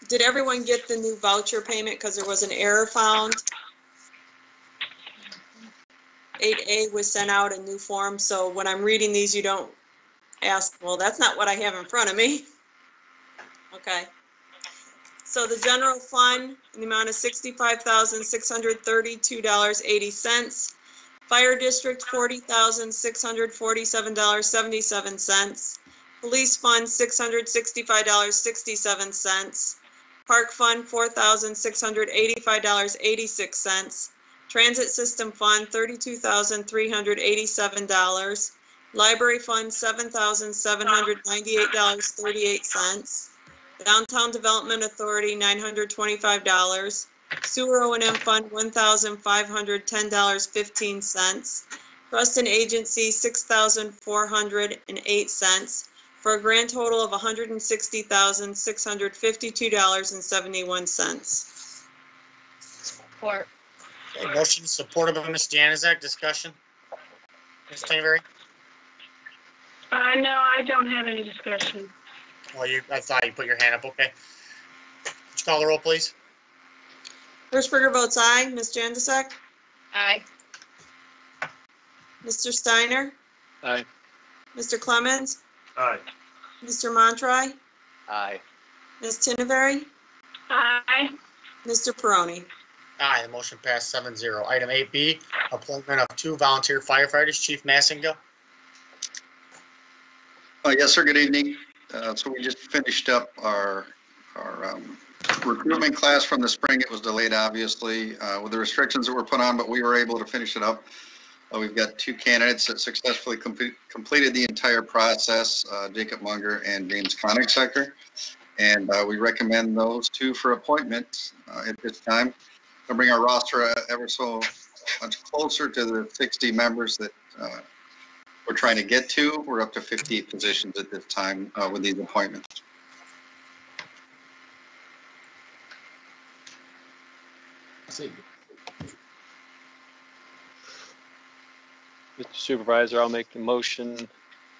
did everyone get the new voucher payment? Because there was an error found. 8A was sent out in new form, so when I'm reading these, you don't ask, well, that's not what I have in front of me. Okay. So the general fund in the amount of $65,632.80. Fire district, $40,647.77. Police fund, $665.67. Park fund, $4,685.86. Transit system fund, $32,387. Library fund, $7,798.38. Downtown Development Authority, $925. Sewer O&M fund, $1,510.15. Trust and agency, $6,408, for a grand total of $160,652.71. Support. Okay, motion supported by Ms. Januzak, discussion. Ms. Tinevery? No, I don't have any discussion. Well, I thought you put your hand up, okay. Could you call the roll, please? Hirschberger votes aye. Ms. Janusik? Aye. Mr. Steiner? Aye. Mr. Clemens? Aye. Mr. Montroy? Aye. Ms. Tinneberry? Aye. Mr. Peroni? Aye, the motion passed 7-0. Item 8B, appointment of 2 volunteer firefighters. Chief Massinga. Yes, sir. Good evening. So we just finished up our recruitment class from the spring. It was delayed, obviously, with the restrictions that were put on, but we were able to finish it up. We've got 2 candidates that successfully completed the entire process, Jacob Munger and James Konigsecker. And we recommend those 2 for appointment at this time. We'll bring our roster ever so much closer to the 60 members that we're trying to get to. We're up to 58 positions at this time with these appointments. Mr. Supervisor, I'll make the motion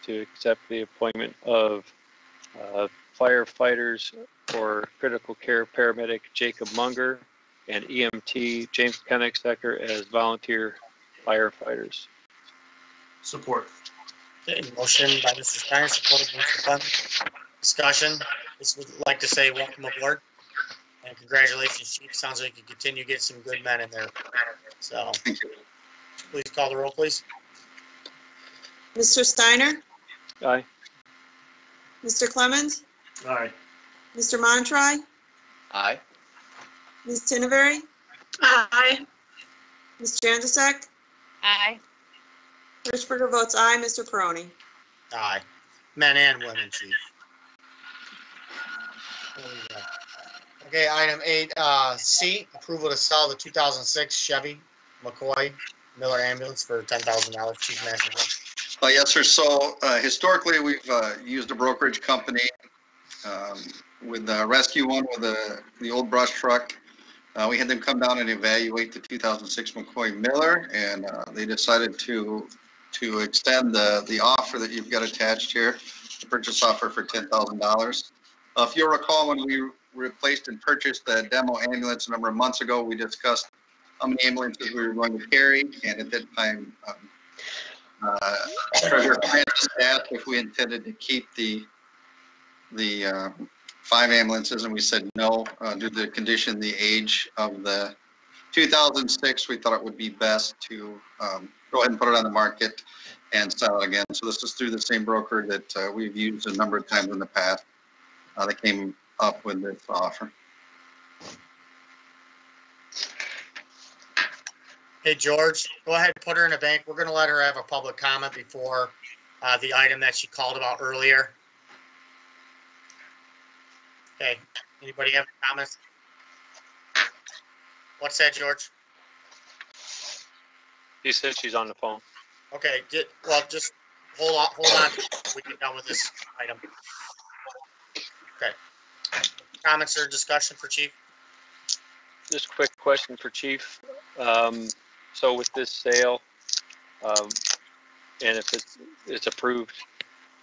to accept the appointment of firefighters for critical care paramedic Jacob Munger and EMT James Konigsecker as volunteer firefighters. Support. Okay, motion by Mr. Steiner, supported by Mr. Clemens. Discussion. This would like to say welcome aboard and congratulations, Chief. Sounds like you continue to get some good men in there. So, please call the roll, please. Mr. Steiner? Aye. Mr. Clemens? Aye. Mr. Montroy? Aye. Ms. Tinneberry? Aye. Ms. Janusik? Aye. Hirschberger votes aye. Mr. Peroni? Aye. Men and women, Chief. There we go. Okay, item 8C, approval to sell the 2006 Chevy McCoy Miller ambulance for $10,000. Chief Massinga. Yes, sir. So historically, we've used a brokerage company with the rescue one with the old brush truck. We had them come down and evaluate the 2006 McCoy Miller, and they decided to extend the offer that you've got attached here, the purchase offer for $10,000. If you'll recall, when we replaced and purchased the demo ambulance a number of months ago, we discussed how many ambulances we were going to carry, and at that time, Treasurer Francis asked if we intended to keep the 5 ambulances, and we said no, due to the condition, the age of the 2006, we thought it would be best to go ahead and put it on the market and sell it again. So this is through the same broker that we've used a number of times in the past. They came up with this offer. Hey, George, go ahead and put her in a bank. We're going to let her have a public comment before the item that she called about earlier. Okay, anybody have comments? What's that, George? He said she's on the phone. Okay, just hold on. We get done with this item. Okay. Comments or discussion for Chief? Just a quick question for Chief. So with this sale, and if it's approved,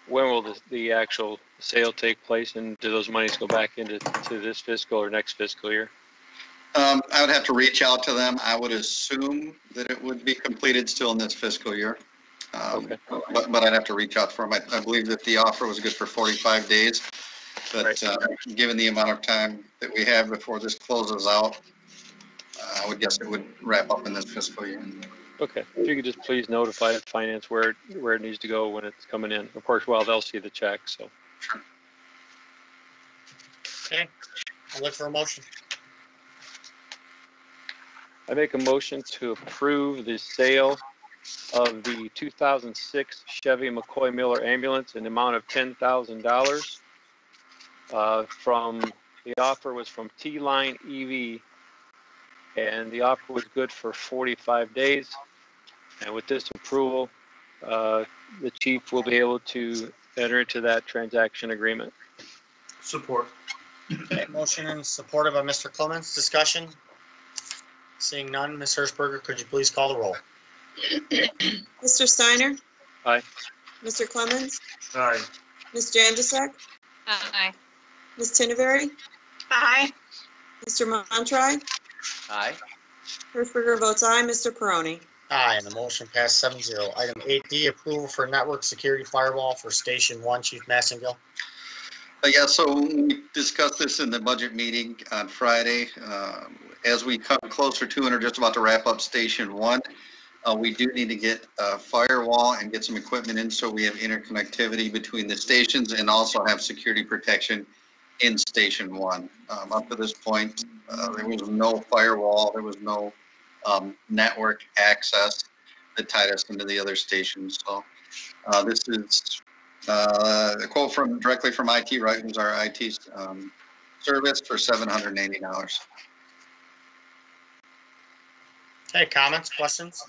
when will the actual sale take place, and do those monies go back into this fiscal or next fiscal year? I would have to reach out to them. I would assume that it would be completed still in this fiscal year. Okay. But I'd have to reach out for them. I believe that the offer was good for 45 days. But Right. Given the amount of time that we have before this closes out, I would guess it would wrap up in this fiscal year. Okay. If you could just please notify finance where it needs to go when it's coming in. Of course, well, they'll see the check, so. Sure. Okay, I'll look for a motion. I make a motion to approve the sale of the 2006 Chevy McCoy Miller ambulance in the amount of $10,000. The offer was from T-Line EV, and the offer was good for 45 days. And with this approval, the chief will be able to enter into that transaction agreement. Support. Okay, motion and supported by Mr. Clemens. Discussion? Seeing none, Ms. Hirschberger, could you please call the roll? Mr. Steiner? Aye. Mr. Clemens? Aye. Ms. Janusik? Aye. Ms. Tinneberry? Aye. Mr. Montroy? Aye. Hirschberger votes aye. Mr. Peroni? Aye, and the motion passed 7-0. Item 8D, approval for network security firewall for Station 1, Chief Massengill. Yeah, so we discussed this in the budget meeting on Friday. As we come closer to and are just about to wrap up Station 1, we do need to get a firewall and get some equipment in so we have interconnectivity between the stations and also have security protection in Station 1. Up to this point, there was no firewall, there was no network access that tied us into the other stations. So this is a quote directly from IT, right, who's our IT service for $780. Okay, comments, questions?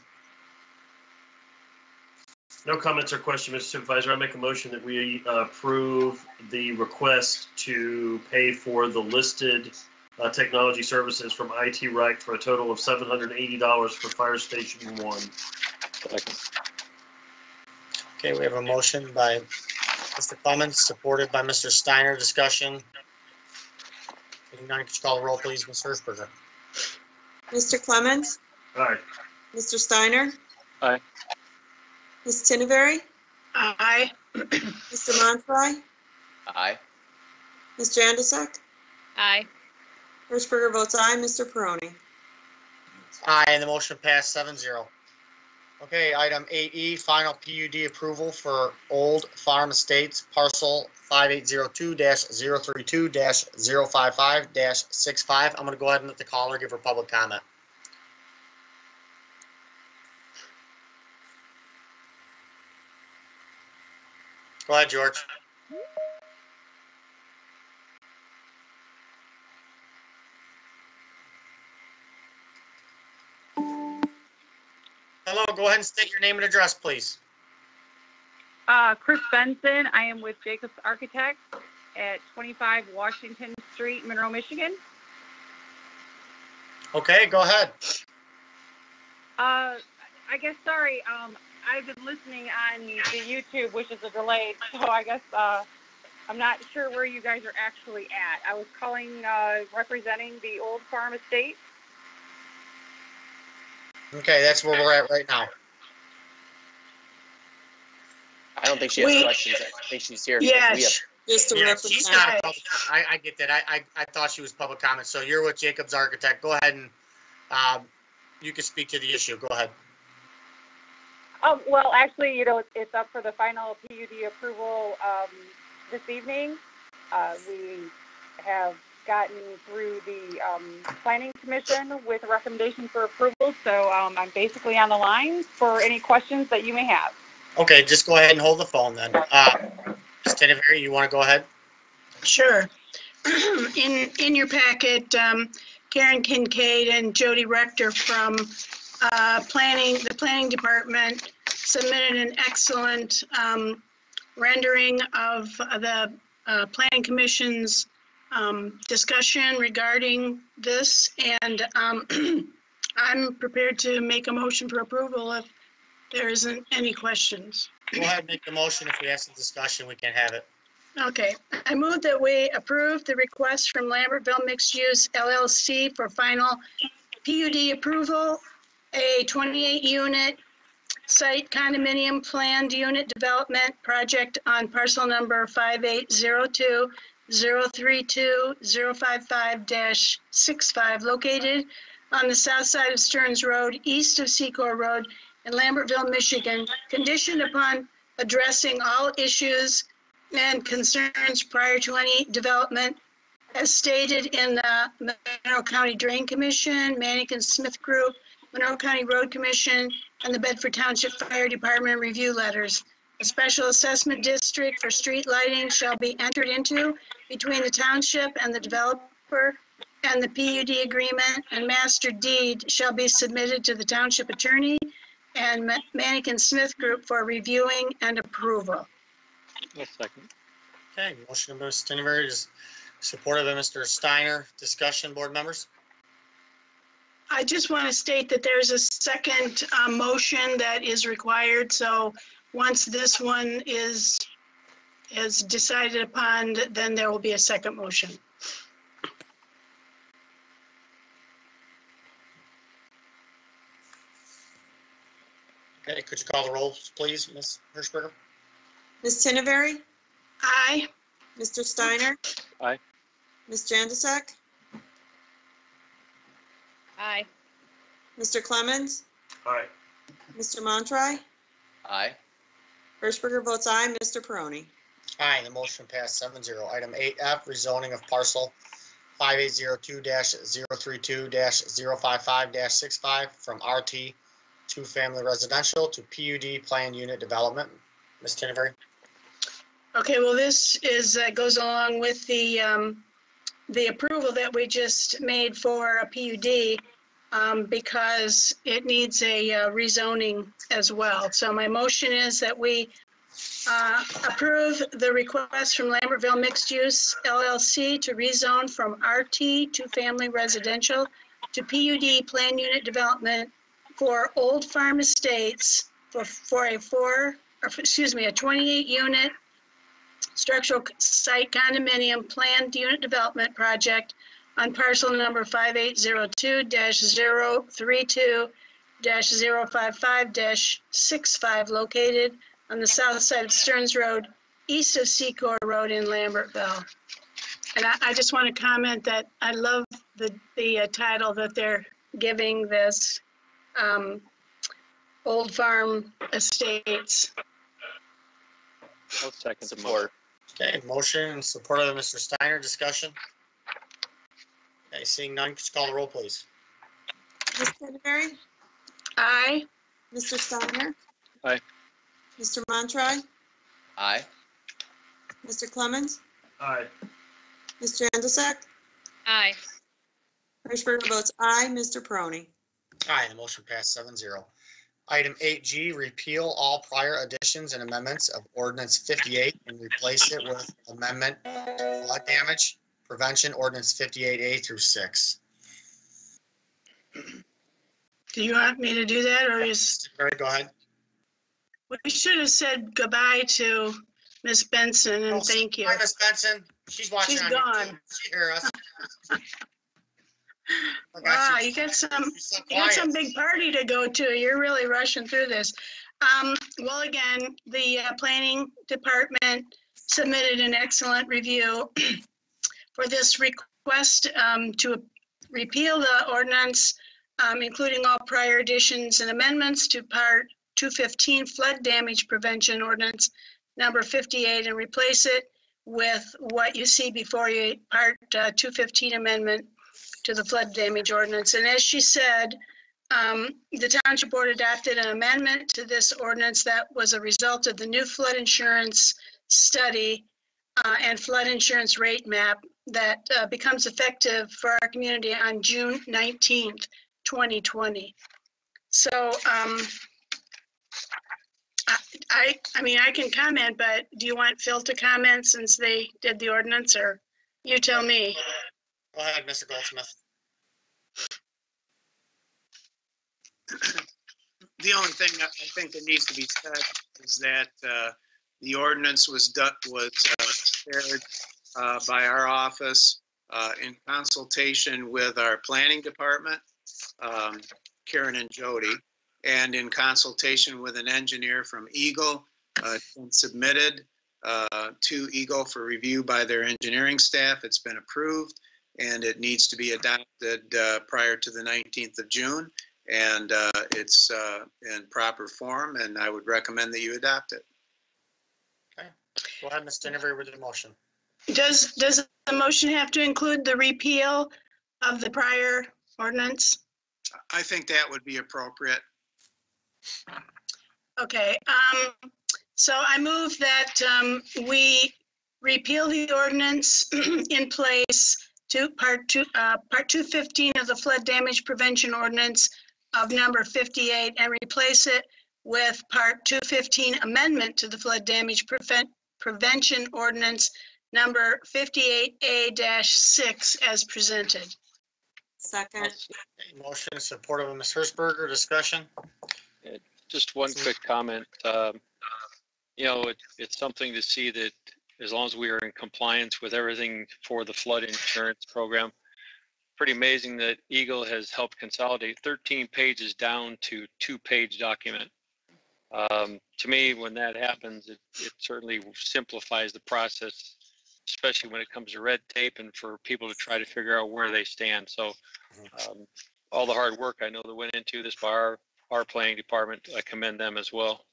No comments or questions, Mr. Supervisor. I make a motion that we approve the request to pay for the listed technology services from IT Right for a total of $780 for Fire Station 1. Okay, we have a motion by Mr. Clements, supported by Mr. Steiner. Discussion. Hearing none, could you call the roll, please, Ms. Hirschberger? Mr. Clements? Aye. Mr. Steiner? Aye. Ms. Tinneberry? Aye. Mr. Montroy? Aye. Ms. Jandisek? Aye. Hirschberger votes aye. Mr. Peroni? Aye, and the motion passed 7-0. Okay, item 8E, final PUD approval for Old Farm Estates, parcel 5802-032-055-65. I'm going to go ahead and let the caller give her public comment. Go ahead, George. Hello, go ahead and state your name and address, please. Chris Benson. I am with Jacobs Architects at 25 Washington Street, Monroe, Michigan. Okay, go ahead. I guess, sorry, I've been listening on the YouTube, which is a delayed, so I guess I'm not sure where you guys are actually at. I was calling representing the Old Farm Estate. Okay, that's where we're at right now. I don't think she has questions. I think she's here. Yeah, Just to Yeah, reference she's that. not a public, I get that. I thought she was public comment. So you're with Jacobs Architect. Go ahead and you can speak to the issue. Go ahead. Well, actually, it's up for the final PUD approval this evening. We have gotten through the Planning Commission with a recommendation for approval, so I'm basically on the line for any questions that you may have. Okay, just go ahead and hold the phone then. Ms. Tinneberry, you want to go ahead? Sure. In your packet, Karen Kincaid and Jody Rector from the Planning Department submitted an excellent rendering of the Planning Commission's discussion regarding this, and I'm prepared to make a motion for approval if there isn't any questions. Go ahead and make the motion. If we have some discussion, we can have it. Okay, I move that we approve the request from Lambertville Mixed Use LLC for final PUD approval, a 28-unit site condominium planned unit development project on parcel number 5802-032-055-65 located on the south side of Stearns Road, east of Secor Road in Lambertville, Michigan, conditioned upon addressing all issues and concerns prior to any development as stated in the Monroe County Drain Commission, Manikin Smith Group, Monroe County Road Commission, and the Bedford Township Fire Department review letters. A special assessment district for street lighting shall be entered into between the township and the developer, and the PUD agreement and master deed shall be submitted to the township attorney and Manikin Smith Group for reviewing and approval. A second. Okay, motion by Mr. Tinneberry is supported by Mr. Steiner. Discussion, board members? I just want to state that there's a second motion that is required. So once this one is decided upon, then there will be a second motion. Okay, could you call the roll, please, Ms. Hirschberger? Ms. Tinneberry, Aye. Mr. Steiner, Aye. Ms. Janusik, Aye. Mr. Clemens, Aye. Mr. Montroy, Aye. Hirschberger votes aye, Mr. Peroni. Aye, the motion passed 7-0. Item 8F, rezoning of parcel 5802-032-055-65 from RT two-family residential to PUD planned unit development. Ms. Tinneberry? Okay, well, this is, goes along with the approval that we just made for a PUD, because it needs a rezoning as well. So my motion is that we approve the request from Lambertville Mixed Use LLC to rezone from RT two-family residential to PUD planned unit development for Old Farm Estates for a 28-unit structural site condominium planned unit development project on parcel number 5802-032-055-65 located on the south side of Stearns Road, east of Secor Road in Lambertville. And I just want to comment that I love the title that they're giving this, Old Farm Estates. I'll second the motion. Support. Okay, motion and support of Mr. Steiner, discussion. Okay, seeing none, could you call the roll, please? Ms. Tinneberry, Aye. Mr. Steiner. Aye. Mr. Montroy, Aye. Mr. Clemens, Aye. Ms. Janusik, Aye. Hirschberger votes aye, Mr. Peroni. Aye, the motion passed 7-0. Item 8G, repeal all prior additions and amendments of ordinance 58 and replace it with amendment flood damage prevention ordinance 58A through 6. Do you want me to do that, or is, All right, go ahead. we should have said goodbye to Miss Benson and thank you. Hi, Ms. Benson. She's watching She's on gone. YouTube. She hear us. Wow, you got some big party to go to. You're really rushing through this. Well, again, the planning department submitted an excellent review for this request to repeal the ordinance, including all prior additions and amendments to Part 215 flood damage prevention ordinance number 58 and replace it with what you see before you, Part 215 amendment to the flood damage ordinance. And as she said, the Township Board adopted an amendment to this ordinance that was a result of the new flood insurance study and flood insurance rate map that becomes effective for our community on June 19th, 2020. So I mean, I can comment, but do you want Phil to comment since they did the ordinance, or you tell me? Go ahead, Mr. Goldsmith. The only thing I think that needs to be said is that the ordinance was prepared by our office in consultation with our planning department, Karen and Jody, and in consultation with an engineer from Eagle, and submitted to Eagle for review by their engineering staff. It's been approved, and it needs to be adopted prior to the 19th of June. And it's in proper form, and I would recommend that you adopt it. Okay, go ahead, Ms. Tinneberry, with the motion. Does the motion have to include the repeal of the prior ordinance? I think that would be appropriate. Okay, so I move that we repeal the ordinance in place to Part 215 of the flood damage prevention ordinance of number 58 and replace it with Part 215 amendment to the flood damage prevention ordinance number 58A-6 as presented. Second. Okay, motion is supportive of Ms. Hirschberger, discussion. Just one quick comment. You know, it's something to see that as long as we are in compliance with everything for the flood insurance program, pretty amazing that Eagle has helped consolidate 13 pages down to 2-page document. To me, when that happens, it certainly simplifies the process, especially when it comes to red tape and for people to try to figure out where they stand. So all the hard work I know that went into this by our planning department, I commend them as well.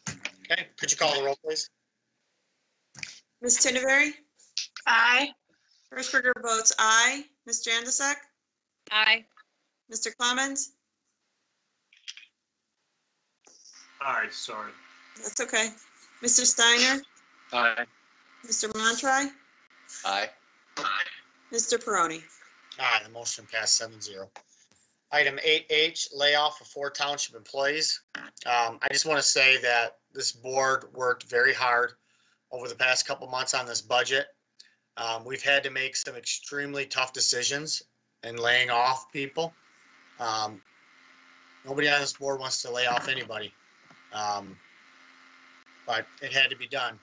Okay, could you call the roll, please? Ms. Tinderberry? Aye. Hirschberger votes aye. Ms. Janusik? Aye. Mr. Clemens? Aye, sorry. That's okay. Mr. Steiner? Aye. Mr. Montry? Aye. Mr. Peroni? Aye, the motion passed 7-0. Item 8H, layoff of 4 township employees. I just want to say that this board worked very hard over the past couple months on this budget. We've had to make some extremely tough decisions in laying off people. Nobody on this board wants to lay off anybody. But it had to be done.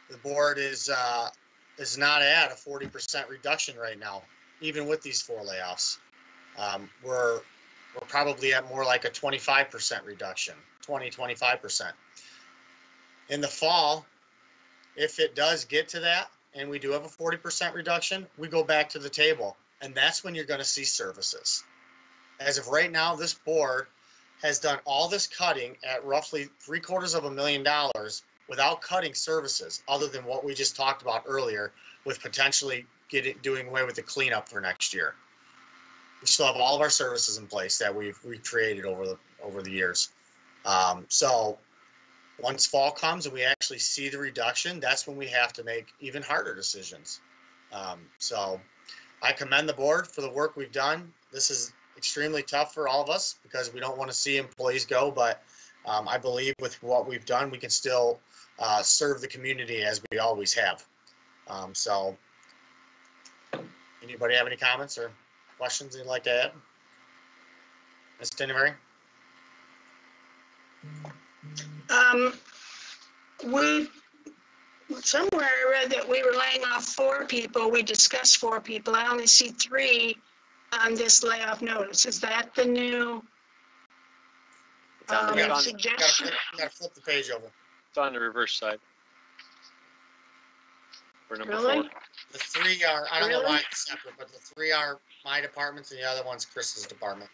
The board is not at a 40% reduction right now, even with these 4 layoffs. We're probably at more like a 25% reduction, 25%. In the fall, if it does get to that and we do have a 40% reduction, we go back to the table. And that's when you're going to see services. As of right now, this board has done all this cutting at roughly $750,000 without cutting services, other than what we just talked about earlier with potentially doing away with the cleanup for next year. We still have all of our services in place that we've created over the years. So once fall comes and we actually see the reduction, that's when we have to make even harder decisions. So I commend the board for the work we've done. This is extremely tough for all of us because we don't want to see employees go, but I believe with what we've done, we can still serve the community as we always have. So anybody have any comments or questions you'd like to add? Ms. Tinderberry? Somewhere I read that we were laying off 4 people. We discussed 4 people. I only see 3 on this layoff notice. Is that the new suggestion? You gotta flip the page over. It's on the reverse side. For number Really? 4. The 3 are, I don't know why it's separate, but the 3 are my departments and the other one's Chris's department.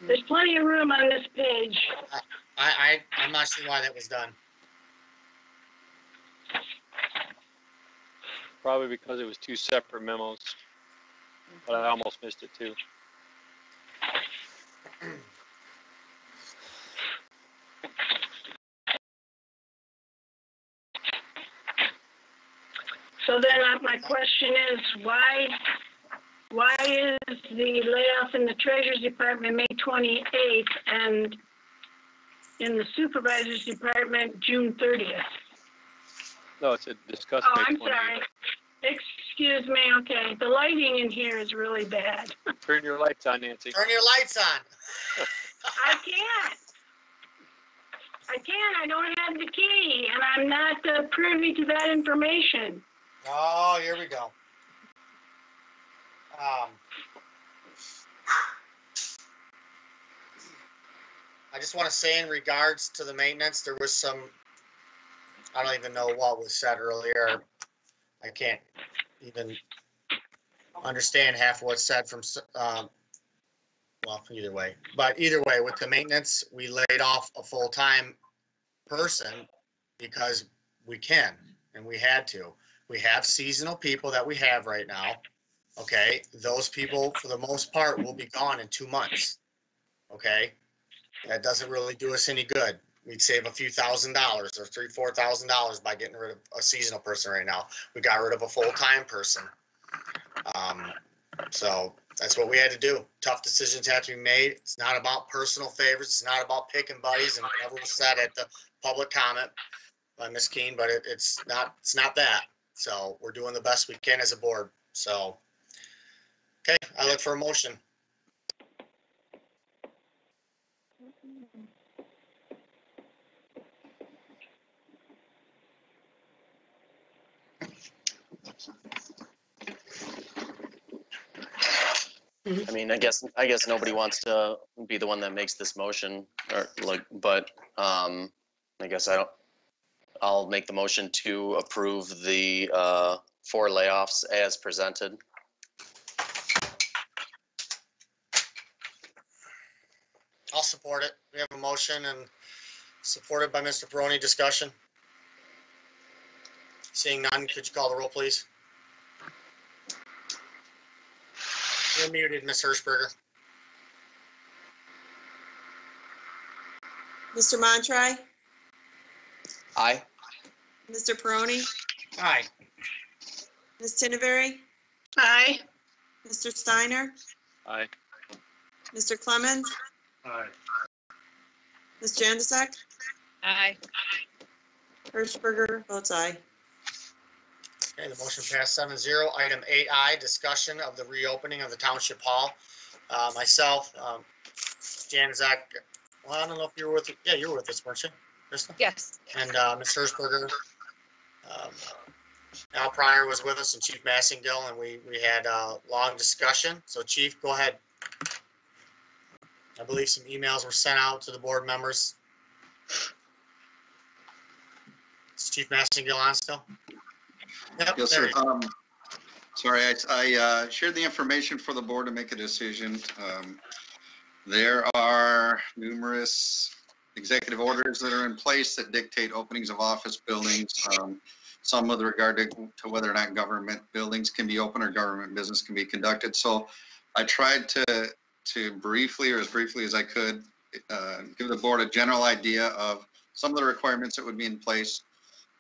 There's plenty of room on this page. I'm not sure why that was done. Probably because it was 2 separate memos, but I almost missed it too. So then my question is, why is the layoff in the Treasurer's Department May 28th and in the Supervisor's Department June 30th? No, it's a discuss Oh, May I'm 28th. sorry. Excuse me, okay. The lighting in here is really bad. Turn your lights on, Nancy. Turn your lights on. I can't. I don't have the key, and I'm not privy to that information. Oh, here we go. I just want to say in regards to the maintenance, there was some, I don't even know what was said earlier. I can't even understand half of what's said from, well, either way. But either way, with the maintenance, we laid off a full-time person because we can, and we had to. We have seasonal people that we have right now. Okay, those people, for the most part, will be gone in 2 months. Okay, that doesn't really do us any good. We'd save a few $1,000s or $3,000, $4,000 by getting rid of a seasonal person right now. We got rid of a full-time person. So that's what we had to do. Tough decisions have to be made. It's not about personal favors. It's not about picking buddies and whatever was said at the public comment by Ms. Keene, but it's not that. So we're doing the best we can as a board. So, okay, I look for a motion. I mean, I guess nobody wants to be the one that makes this motion or but I guess I'll make the motion to approve the 4 layoffs as presented. I'll support it. We have a motion and supported by Mr. Peroni. Discussion. Seeing none, could you call the roll, please? You're muted, Ms. Hirschberger. Mr. Montry, Aye. Mr. Peroni, Aye. Ms. Tinneberry, Aye. Mr. Steiner, Aye. Mr. Clemens, Aye. Ms. Janusik, Aye. Hirschberger votes aye. Okay, the motion passed 7-0. Item 8I, discussion of the reopening of the Township Hall. Myself, Janzak, well, I don't know if you were with, yeah, you were with us, weren't you, Krista? Yes. And Ms. Hirschberger. Al Pryor was with us and Chief Massingill, and we had a long discussion. So Chief, go ahead. I believe some emails were sent out to the board members. Is Chief Massingill on still? Yep, Yes, there sir. you go. Sorry, I shared the information for the board to make a decision. There are numerous executive orders that are in place that dictate openings of office buildings. Some with regard to whether or not government buildings can be open or government business can be conducted. So I tried to briefly, or as briefly as I could, give the board a general idea of some of the requirements that would be in place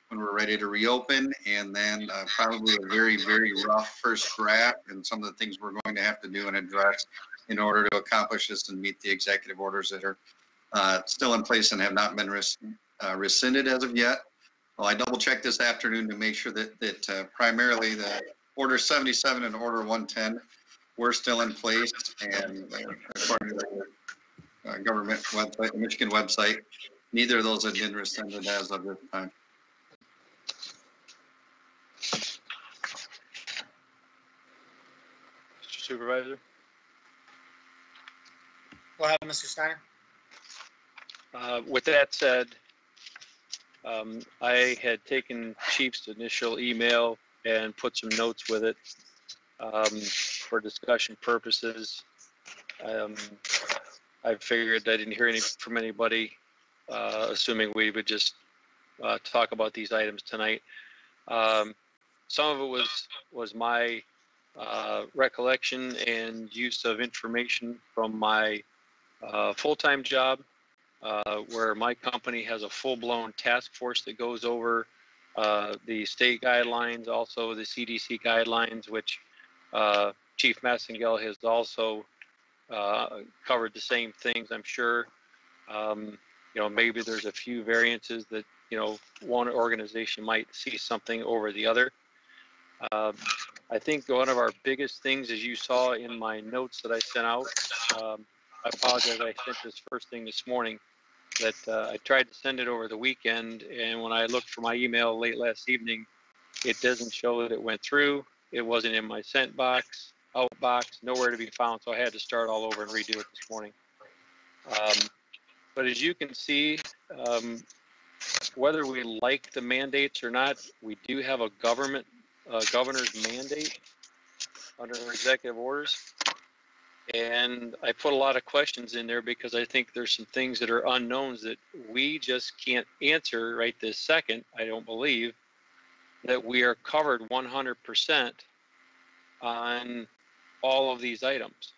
when we're ready to reopen, and then probably a very, very rough first draft and some of the things we're going to have to do and address in order to accomplish this and meet the executive orders that are still in place and have not been rescinded as of yet. Well, I double checked this afternoon to make sure that primarily the Order 77 and Order 110 were still in place, and according to the government website, the Michigan website, neither of those have been rescinded as of this time. Mr. Supervisor? Go ahead, Mr. Steiner. With that said, I had taken Chief's initial email and put some notes with it for discussion purposes. I figured I didn't hear any from anybody, assuming we would just talk about these items tonight. Some of it was my recollection and use of information from my full-time job, where my company has a full-blown task force that goes over the state guidelines, also the CDC guidelines, which Chief Massingill has also covered the same things, I'm sure. Maybe there's a few variances that, one organization might see something over the other. I think one of our biggest things, as you saw in my notes that I sent out, I apologize, I sent this first thing this morning, that I tried to send it over the weekend, and when I looked for my email late last evening, it doesn't show that it went through. It wasn't in my sent box, out box, nowhere to be found, so I had to start all over and redo it this morning. But as you can see, whether we like the mandates or not, we do have a governor's mandate under executive orders. And I put a lot of questions in there because I think there's some things that are unknowns that we just can't answer right this second. I don't believe that we are covered 100% on all of these items.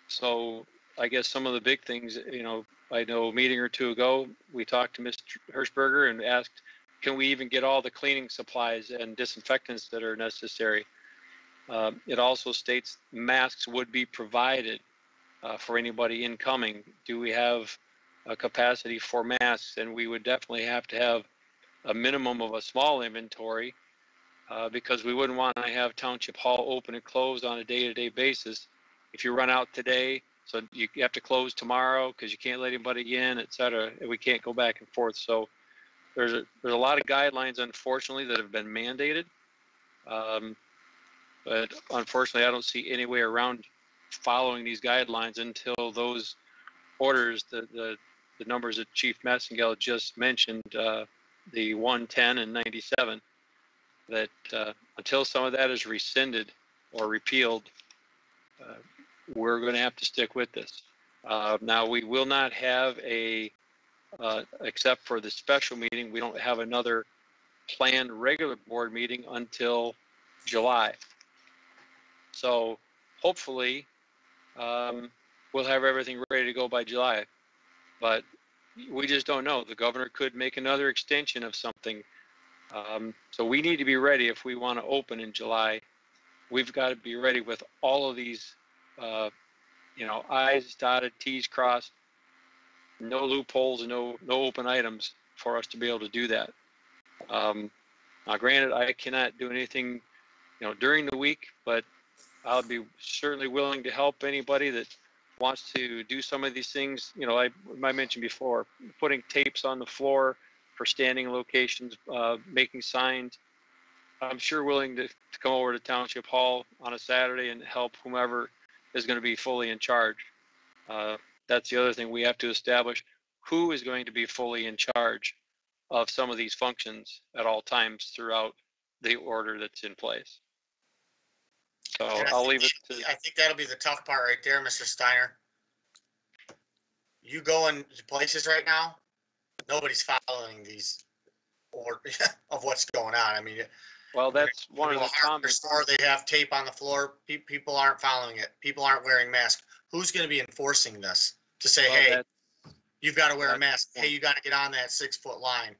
So I guess some of the big things, I know a meeting or two ago, we talked to Mr. Hirschberger and asked, can we even get all the cleaning supplies and disinfectants that are necessary? It also states masks would be provided for anybody incoming. Do we have a capacity for masks? And we would definitely have to have a minimum of a small inventory because we wouldn't want to have Township Hall open and close on a day-to-day basis. If you run out today, so you have to close tomorrow because you can't let anybody in, et cetera, and we can't go back and forth. So there's a lot of guidelines, unfortunately, that have been mandated. but unfortunately, I don't see any way around following these guidelines until those orders, the numbers that Chief Messingale just mentioned, the 110 and 97, that until some of that is rescinded or repealed, we're going to have to stick with this. Now, we will not have except for the special meeting, we don't have another planned regular board meeting until July. So hopefully we'll have everything ready to go by July, but we just don't know. The governor could make another extension of something. So we need to be ready if we want to open in July. We've got to be ready with all of these, I's dotted, T's crossed, no loopholes and no open items for us to be able to do that. Now, granted, I cannot do anything, during the week, but I'll be certainly willing to help anybody that wants to do some of these things. I mentioned before, putting tapes on the floor for standing locations, making signs. I'm sure willing to come over to Township Hall on a Saturday and help whomever is going to be fully in charge. That's the other thing we have to establish: who is going to be fully in charge of some of these functions at all times throughout the order that's in place. So I'll leave it to. I think that'll be the tough part right there, Mr. Steiner. You go in places right now, nobody's following these or of what's going on. I mean, well, that's one of the comments. Store, they have tape on the floor. People aren't following it. People aren't wearing masks. Who's going to be enforcing this? To say, hey, you've got to wear a mask. Hey, you got to get on that 6 foot line.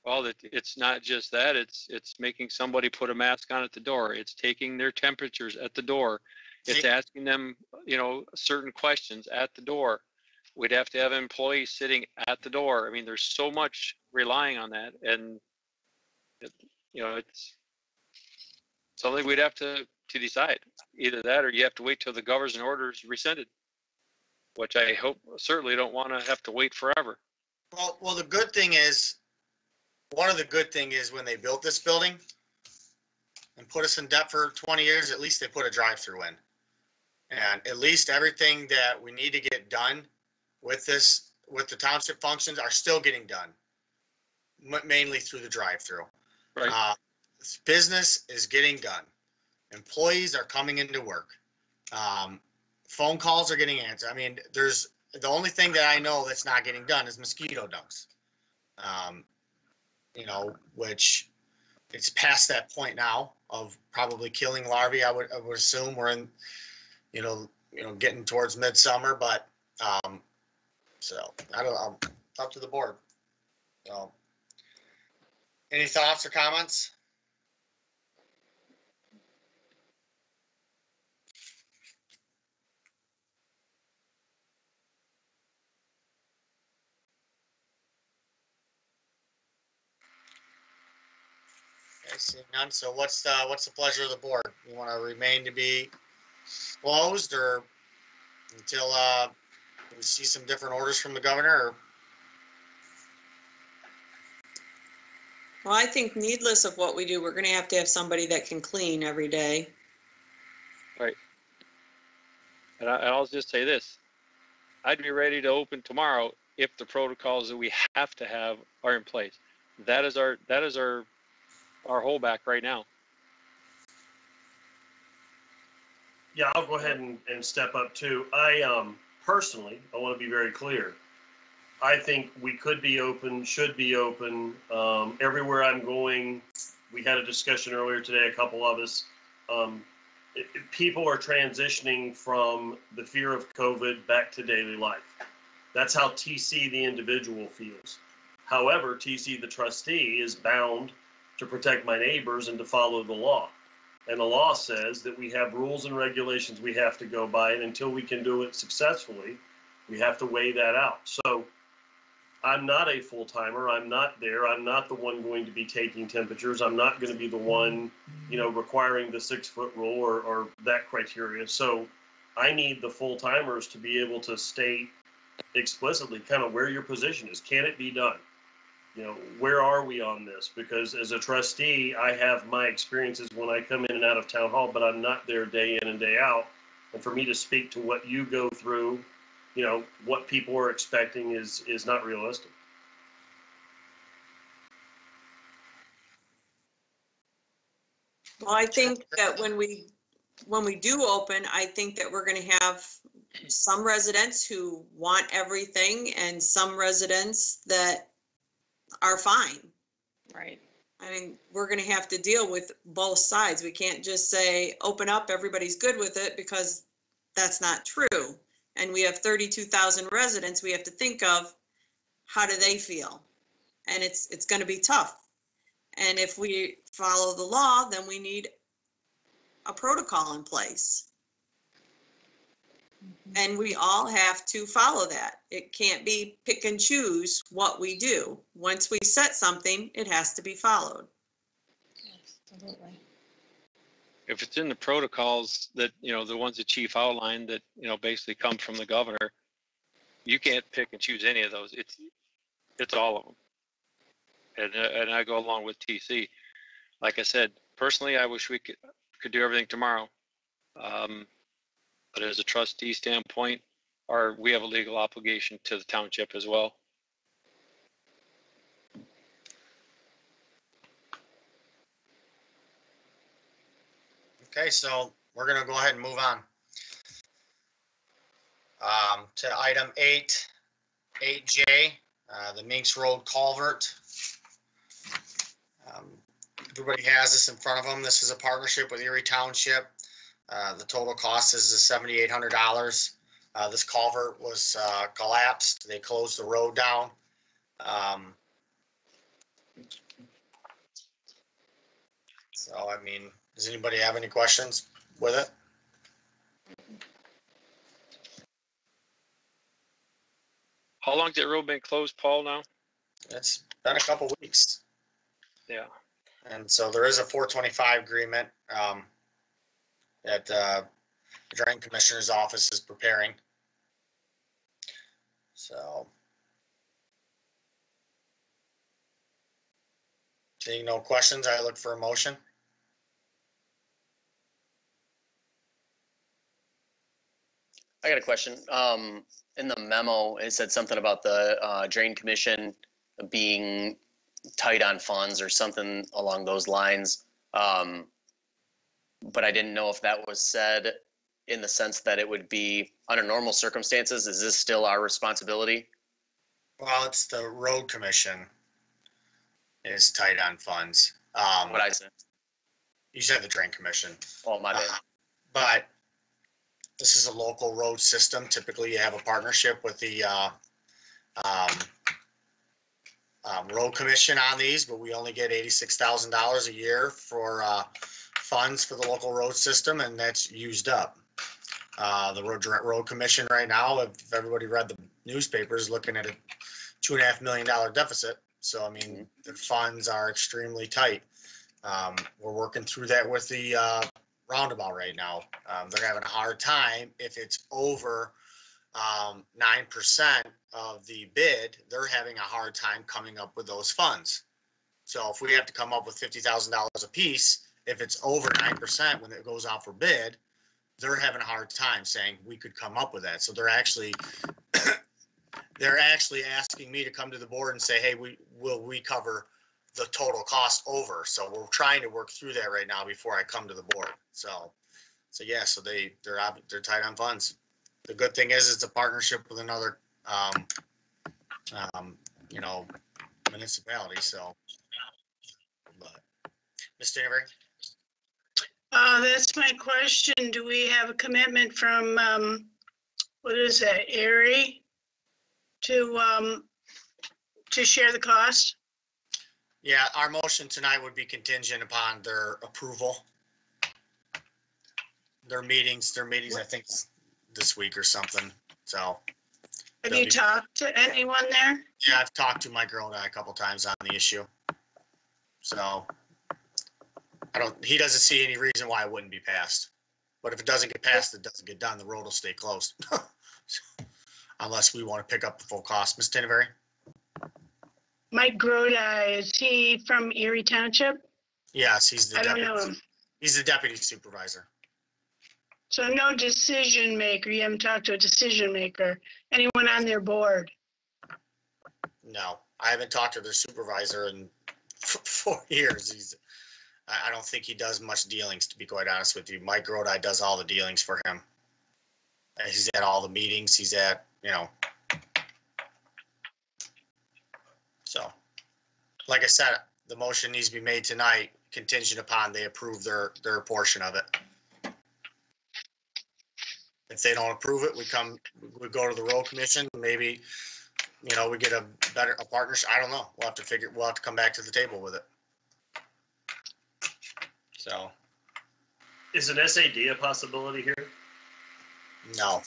Well, it's not just that. It's making somebody put a mask on at the door. It's taking their temperatures at the door. It's asking them, certain questions at the door. We'd have to have employees sitting at the door. I mean, there's so much relying on that, and it's something we'd have to decide. Either that, or you have to wait till the governor's order is rescinded, which I certainly don't want to have to wait forever. Well, the good thing is. One of the good things is when they built this building and put us in debt for 20 years, at least they put a drive-through in. And at least everything that we need to get done with this, with the township functions, are still getting done, mainly through the drive-through. Right. Business is getting done. Employees are coming into work. Phone calls are getting answered. I mean, the only thing that I know that's not getting done is mosquito dunks. Which it's past that point now of probably killing larvae. I would assume we're in, getting towards midsummer, but so I don't know, up to the board. So, any thoughts or comments? I see none. So what's the pleasure of the board? You want to remain to be closed, or until we see some different orders from the governor? Or? Well, I think needless of what we do, we're going to have somebody that can clean every day. Right. And I'll just say this: I'd be ready to open tomorrow if the protocols that we have to have are in place. That is our holdback right now. Yeah, I'll go ahead and step up too. I personally, I want to be very clear. I think we could be open, should be open. Everywhere I'm going, we had a discussion earlier today, a couple of us. People are transitioning from the fear of COVID back to daily life. That's how TC, the individual, feels. However, TC, the trustee, is bound to protect my neighbors and to follow the law. And the law says that we have rules and regulations we have to go by, and until we can do it successfully, we have to weigh that out. So I'm not a full-timer. I'm not there. I'm not the one going to be taking temperatures. I'm not going to be the one, requiring the 6 foot rule or that criteria. So I need the full-timers to be able to state explicitly kind of where your position is. Can it be done? where are we on this? Because as a trustee, I have my experiences when I come in and out of town hall, but I'm not there day in and day out. And for me to speak to what you go through, what people are expecting is not realistic. Well, I think that when we do open, I think that we're going to have some residents who want everything and some residents that are fine. Right. I mean, we're going to have to deal with both sides. We can't just say, open up, everybody's good with it, because that's not true. And we have 32,000 residents. We have to think of, how do they feel? And it's going to be tough. And if we follow the law, then we need a protocol in place. And we all have to follow that. It can't be pick and choose what we do. Once we set something, it has to be followed. Absolutely. If it's in the protocols that, the ones the chief outlined that, basically come from the governor, you can't pick and choose any of those. It's all of them. And I go along with TC. Like I said, personally, I wish we could do everything tomorrow. But as a trustee standpoint, we have a legal obligation to the township as well. Okay, so we're gonna go ahead and move on. To item 8J, the Minks Road culvert. Everybody has this in front of them. This is a partnership with Erie Township. The total cost is $7,800. This culvert was collapsed. They closed the road down. So, I mean, does anybody have any questions with it? How long has that road been closed, Paul, now? It's been a couple weeks. Yeah. And so there is a 425 agreement that the Drain Commissioner's office is preparing. So. Seeing no questions, I look for a motion. I got a question. In the memo, it said something about the Drain Commission being tight on funds or something along those lines. But I didn't know if that was said in the sense that it would be under normal circumstances. Is this still our responsibility? Well, it's the road commission is tight on funds. What I said. You said the Drain Commission. Oh, my bad. But this is a local road system. Typically, you have a partnership with the road commission on these, but we only get $86,000 a year for funds for the local road system, and that's used up. The road commission right now, if everybody read the newspapers, looking at a $2.5 million deficit. So, I mean, the funds are extremely tight. We're working through that with the roundabout right now. They're having a hard time if it's over 9% of the bid. They're having a hard time coming up with those funds. So if we have to come up with $50,000 a piece, if it's over 9% when it goes out for bid, they're having a hard time saying we could come up with that. So they're actually asking me to come to the board and say, hey, will we cover the total cost over? So we're trying to work through that right now before I come to the board. So yeah, so they're tight on funds. The good thing is it's a partnership with another, municipality. So, but Ms. Danbury? That's my question. Do we have a commitment from, what is that, Erie, to share the cost? Yeah, our motion tonight would be contingent upon their approval. Their meetings, I think this week or something. So. Have you talked to anyone there? Yeah, I've talked to Mike Rhoda a couple times on the issue. So he doesn't see any reason why it wouldn't be passed. But if it doesn't get passed, it doesn't get done. The road will stay closed. Unless we want to pick up the full cost. Ms. Tinneberry? Mike Grodi, is he from Erie Township? Yes, he's the I don't deputy. know him. He's the deputy supervisor. So no decision maker, you haven't talked to a decision maker, anyone on their board? No, I haven't talked to their supervisor in 4 years. I don't think he does much dealings, to be quite honest with you. Mike Grodi does all the dealings for him. He's at all the meetings. He's at, so, like I said, the motion needs to be made tonight, contingent upon they approve their portion of it. If they don't approve it, we go to the road commission, maybe, we get a partnership. I don't know. We'll have to come back to the table with it. So, Is an SAD a possibility here? no.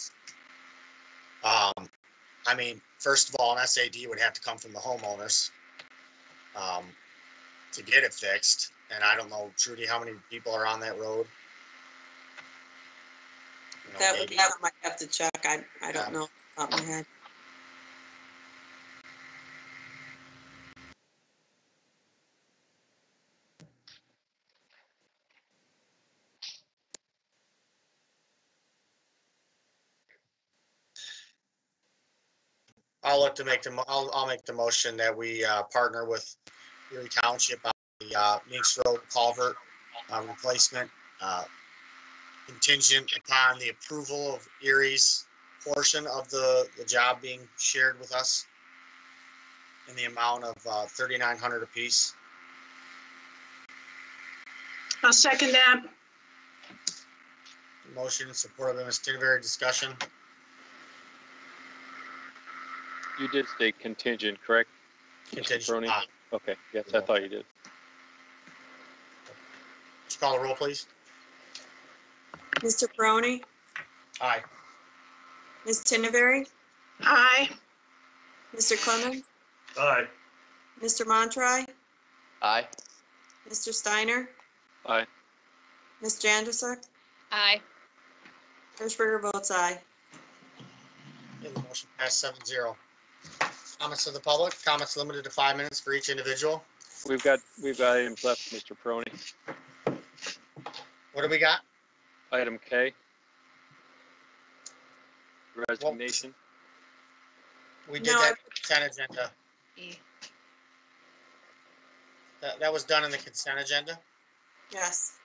First of all, an SAD would have to come from the homeowners to get it fixed. And I don't know, Trudy, how many people are on that road? That might have to check. I don't know off the top of my head. I'll make the motion that we partner with Erie Township on the Minks Road culvert replacement, contingent upon the approval of Erie's portion of the job being shared with us in the amount of $3,900 apiece. I'll second that. Motion supported by Ms. Tinberry. Discussion. You did say contingent, correct? Contingent. Okay, yes, I thought you did. Just call the roll, please. Mr. Peroni, Aye. Ms. Tinneberry, Aye. Mr. Clemens, Aye. Mr. Montry, Aye. Mr. Steiner, Aye. Ms. Jandersek, Aye. Hirschberger votes aye. Okay, the motion passed 7-0. Comments of the public. Comments limited to 5 minutes for each individual. We've got items left, Mr. Peroni. What do we got? Item K. Resignation. We did that consent agenda. That was done in the consent agenda? Yes.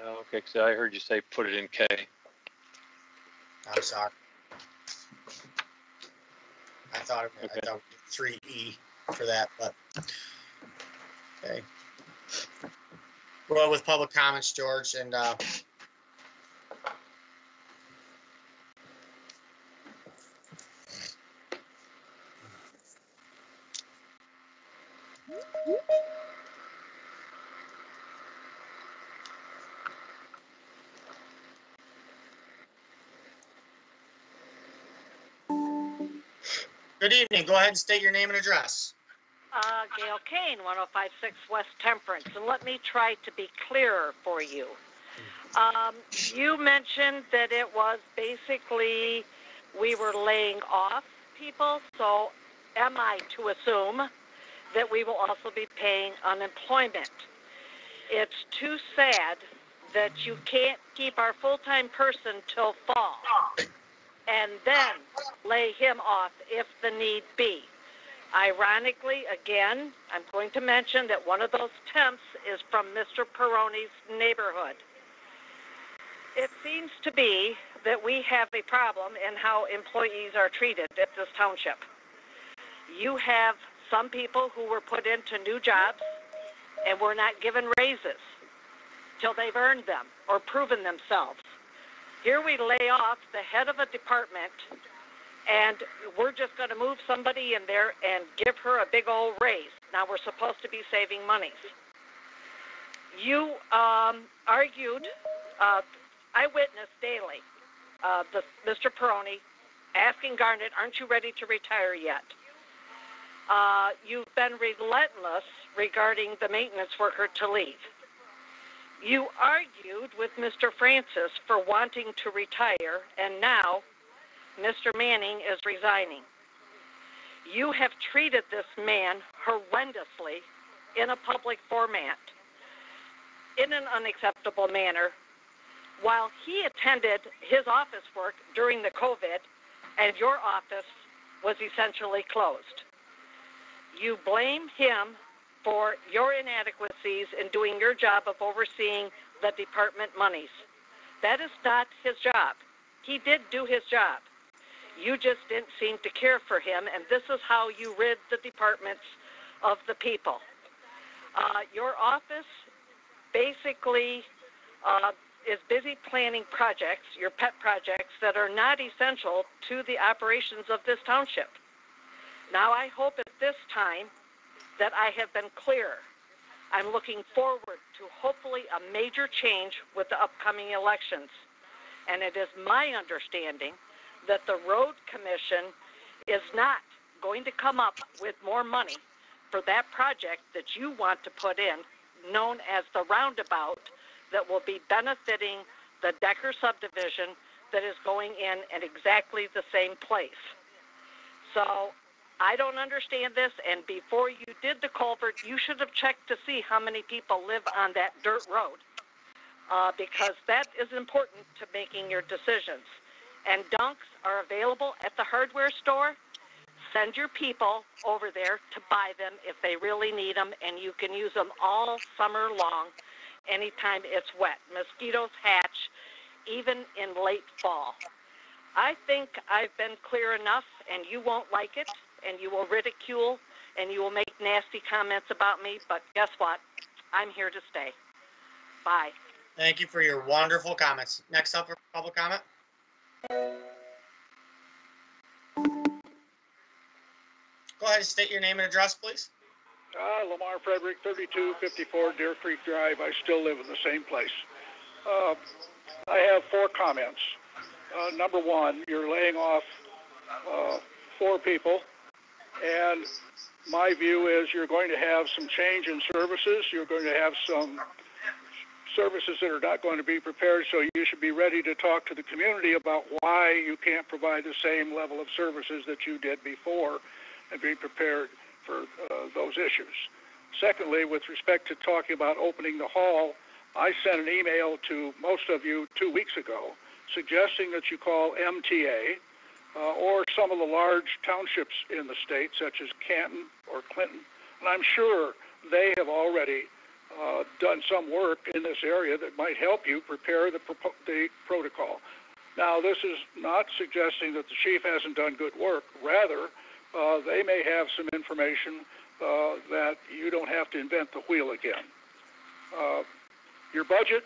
Oh, okay, so I heard you say put it in K. I'm sorry. I thought it was 3E for that, but okay. Well, with public comments, George, and good evening. Go ahead and state your name and address. Gail Kane, 1056 West Temperance, and let me try to be clearer for you. You mentioned that it was basically we were laying off people, so am I to assume that we will also be paying unemployment? It's too sad that you can't keep our full-time person till fall and then lay him off if the need be. Ironically, again, I'm going to mention that one of those temps is from Mr. Peroni's neighborhood. It seems to be that we have a problem in how employees are treated at this township. You have some people who were put into new jobs and were not given raises till they've earned them or proven themselves. Here we lay off the head of a department and we're just going to move somebody in there and give her a big old raise. Now we're supposed to be saving monies. You argued, I witness daily, Mr. Peroni asking Garnet, aren't you ready to retire yet? You've been relentless regarding the maintenance worker to leave. You argued with Mr. Francis for wanting to retire, and now Mr. Manning is resigning. You have treated this man horrendously in a public format in an unacceptable manner while he attended his office work during the COVID and your office was essentially closed. You blame him for your inadequacies in doing your job of overseeing the department monies. That is not his job. He did do his job. You just didn't seem to care for him, and this is how you rid the departments of the people. Your office basically is busy planning projects, your pet projects, that are not essential to the operations of this township. Now, I hope at this time that I have been clear. I'm looking forward to hopefully a major change with the upcoming elections. And it is my understanding that the road commission is not going to come up with more money for that project that you want to put in, known as the roundabout, that will be benefiting the Decker subdivision that is going in at exactly the same place. So I don't understand this, and before you did the culvert, you should have checked to see how many people live on that dirt road, because that is important to making your decisions. And dunks are available at the hardware store. Send your people over there to buy them if they really need them, and you can use them all summer long, anytime it's wet. Mosquitoes hatch even in late fall. I think I've been clear enough, and you won't like it, and you will ridicule, and you will make nasty comments about me, but guess what? I'm here to stay. Bye. Thank you for your wonderful comments. Next up for public comment. Go ahead and state your name and address, please. Lamar Frederick, 3254 Deer Creek Drive. I still live in the same place. I have 4 comments. Number 1, you're laying off 4 people, and my view is you're going to have some change in services. You're going to have some services that are not going to be prepared, so you should be ready to talk to the community about why you can't provide the same level of services that you did before and be prepared for those issues. Secondly, with respect to talking about opening the hall, I sent an email to most of you 2 weeks ago suggesting that you call MTA or some of the large townships in the state, such as Canton or Clinton, and I'm sure they have already done some work in this area that might help you prepare the protocol. Now, this is not suggesting that the chief hasn't done good work. Rather, they may have some information that you don't have to invent the wheel again. Your budget,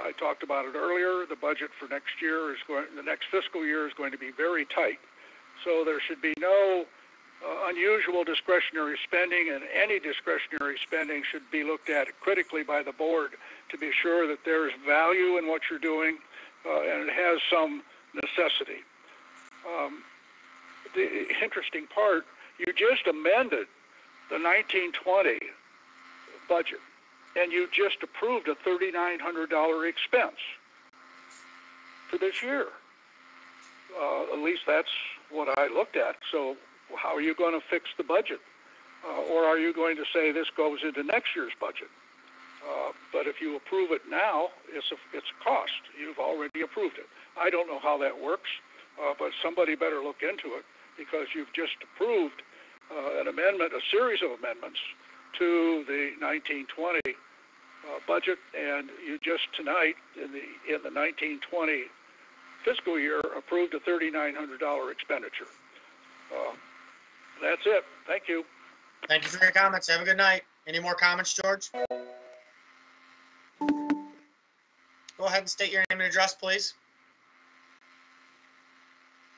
I talked about it earlier. The budget for next year the next fiscal year is going to be very tight. So there should be no unusual discretionary spending, and any discretionary spending should be looked at critically by the board to be sure that there is value in what you're doing and it has some necessity. The interesting part, you just amended the 1920 budget, and you just approved a $3,900 expense for this year. At least that's what I looked at. So how are you going to fix the budget? Or are you going to say this goes into next year's budget? But if you approve it now, it's a cost. You've already approved it. I don't know how that works, but somebody better look into it, because you've just approved an amendment, a series of amendments to the 1920 budget, and you just tonight in the 1920 fiscal year approved a $3,900 expenditure. That's it. Thank you. Thank you for your comments. Have a good night. Any more comments, George? Go ahead and state your name and address, please.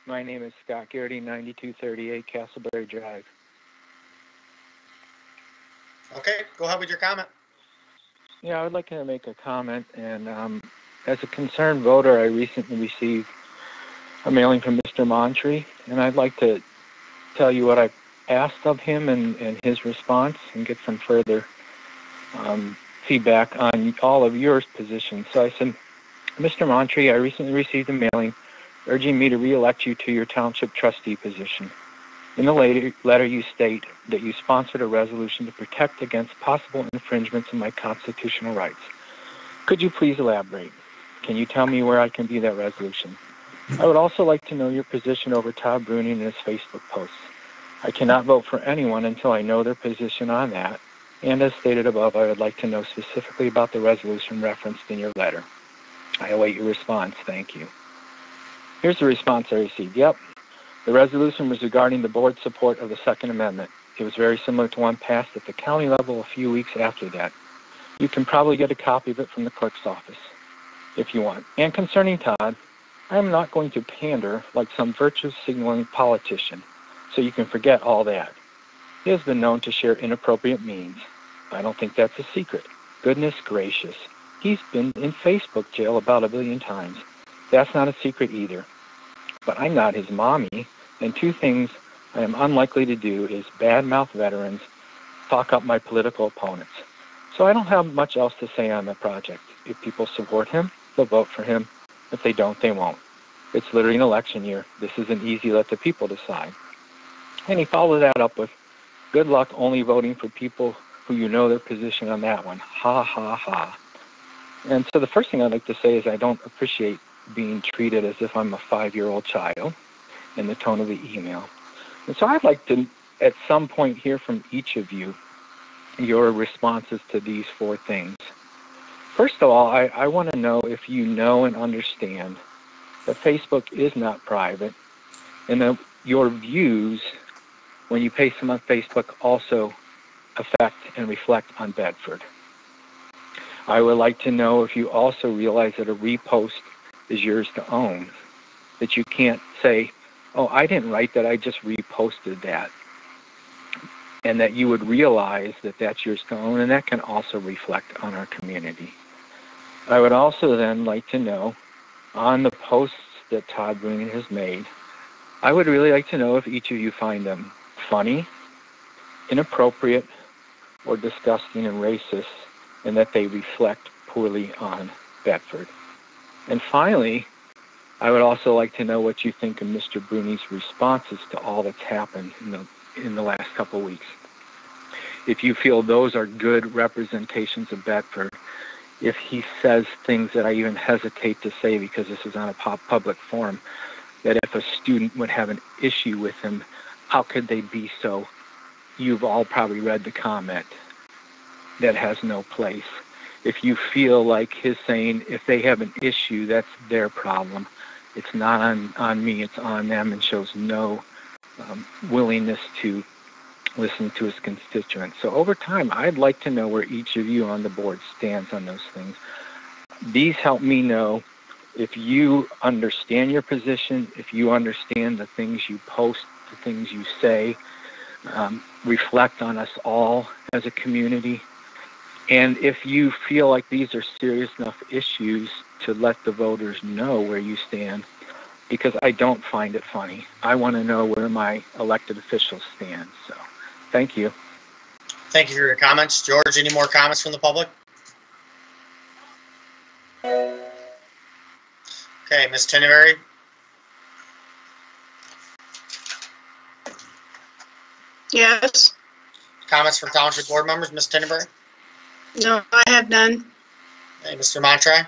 My name is Scott Garrity, 9238 Castleberry Drive. Okay, go ahead with your comment. Yeah, I would like to make a comment, and as a concerned voter, I recently received a mailing from Mr. Montree, and I'd like to tell you what I asked of him and his response, and get some further feedback on all of your positions. So I said, Mr. Montree, I recently received a mailing urging me to re-elect you to your township trustee position. In the letter, you state that you sponsored a resolution to protect against possible infringements of my constitutional rights. Could you please elaborate? Can you tell me where I can view that resolution? I would also like to know your position over Todd Bruning and his Facebook posts. I cannot vote for anyone until I know their position on that. And as stated above, I would like to know specifically about the resolution referenced in your letter. I await your response. Thank you. Here's the response I received. Yep. The resolution was regarding the board's support of the Second Amendment. It was very similar to one passed at the county level a few weeks after that. You can probably get a copy of it from the clerk's office if you want. And concerning Todd, I am not going to pander like some virtue signaling politician, so you can forget all that. He has been known to share inappropriate memes. I don't think that's a secret. Goodness gracious. He's been in Facebook jail about 1 billion times. That's not a secret either. But I'm not his mommy, and 2 things I am unlikely to do is badmouth veterans, talk up my political opponents. So I don't have much else to say on the project. If people support him, they'll vote for him. If they don't, they won't. It's literally an election year. This isn't easy. Let the people decide. And he followed that up with, good luck only voting for people who you know their position on that one. Ha, ha, ha. And so the first thing I'd like to say is I don't appreciate being treated as if I'm a 5-year-old child in the tone of the email. And so I'd like to, at some point, hear from each of you your responses to these 4 things. First of all, I want to know if you know and understand that Facebook is not private, and that your views, when you paste them on Facebook, also affect and reflect on Bedford. I would like to know if you also realize that a repost is yours to own, that you can't say, oh, I didn't write that, I just reposted that, and that you would realize that that's yours to own, and that can also reflect on our community. I would also then like to know, on the posts that Todd Bruning has made, I would really like to know if each of you find them funny, inappropriate, or disgusting and racist, and that they reflect poorly on Bedford. And finally, I would also like to know what you think of Mr. Bruning's responses to all that's happened in the last couple of weeks. If you feel those are good representations of Bedford, if he says things that I even hesitate to say because this is on a public forum, that if a student would have an issue with him, how could they be so? You've all probably read the comment. That has no place. If you feel like his saying, if they have an issue, that's their problem. It's not on me, it's on them, and shows no willingness to listen to his constituents. So over time, I'd like to know where each of you on the board stands on those things. These help me know if you understand your position, if you understand the things you post, the things you say, reflect on us all as a community. And if you feel like these are serious enough issues to let the voters know where you stand, because I don't find it funny. I want to know where my elected officials stand. So, thank you. Thank you for your comments. George, any more comments from the public? Okay, Ms. Tinneberry. Yes. Comments from township board members, Ms. Tinneberry? No, I have none. Hey, Mr. Montray?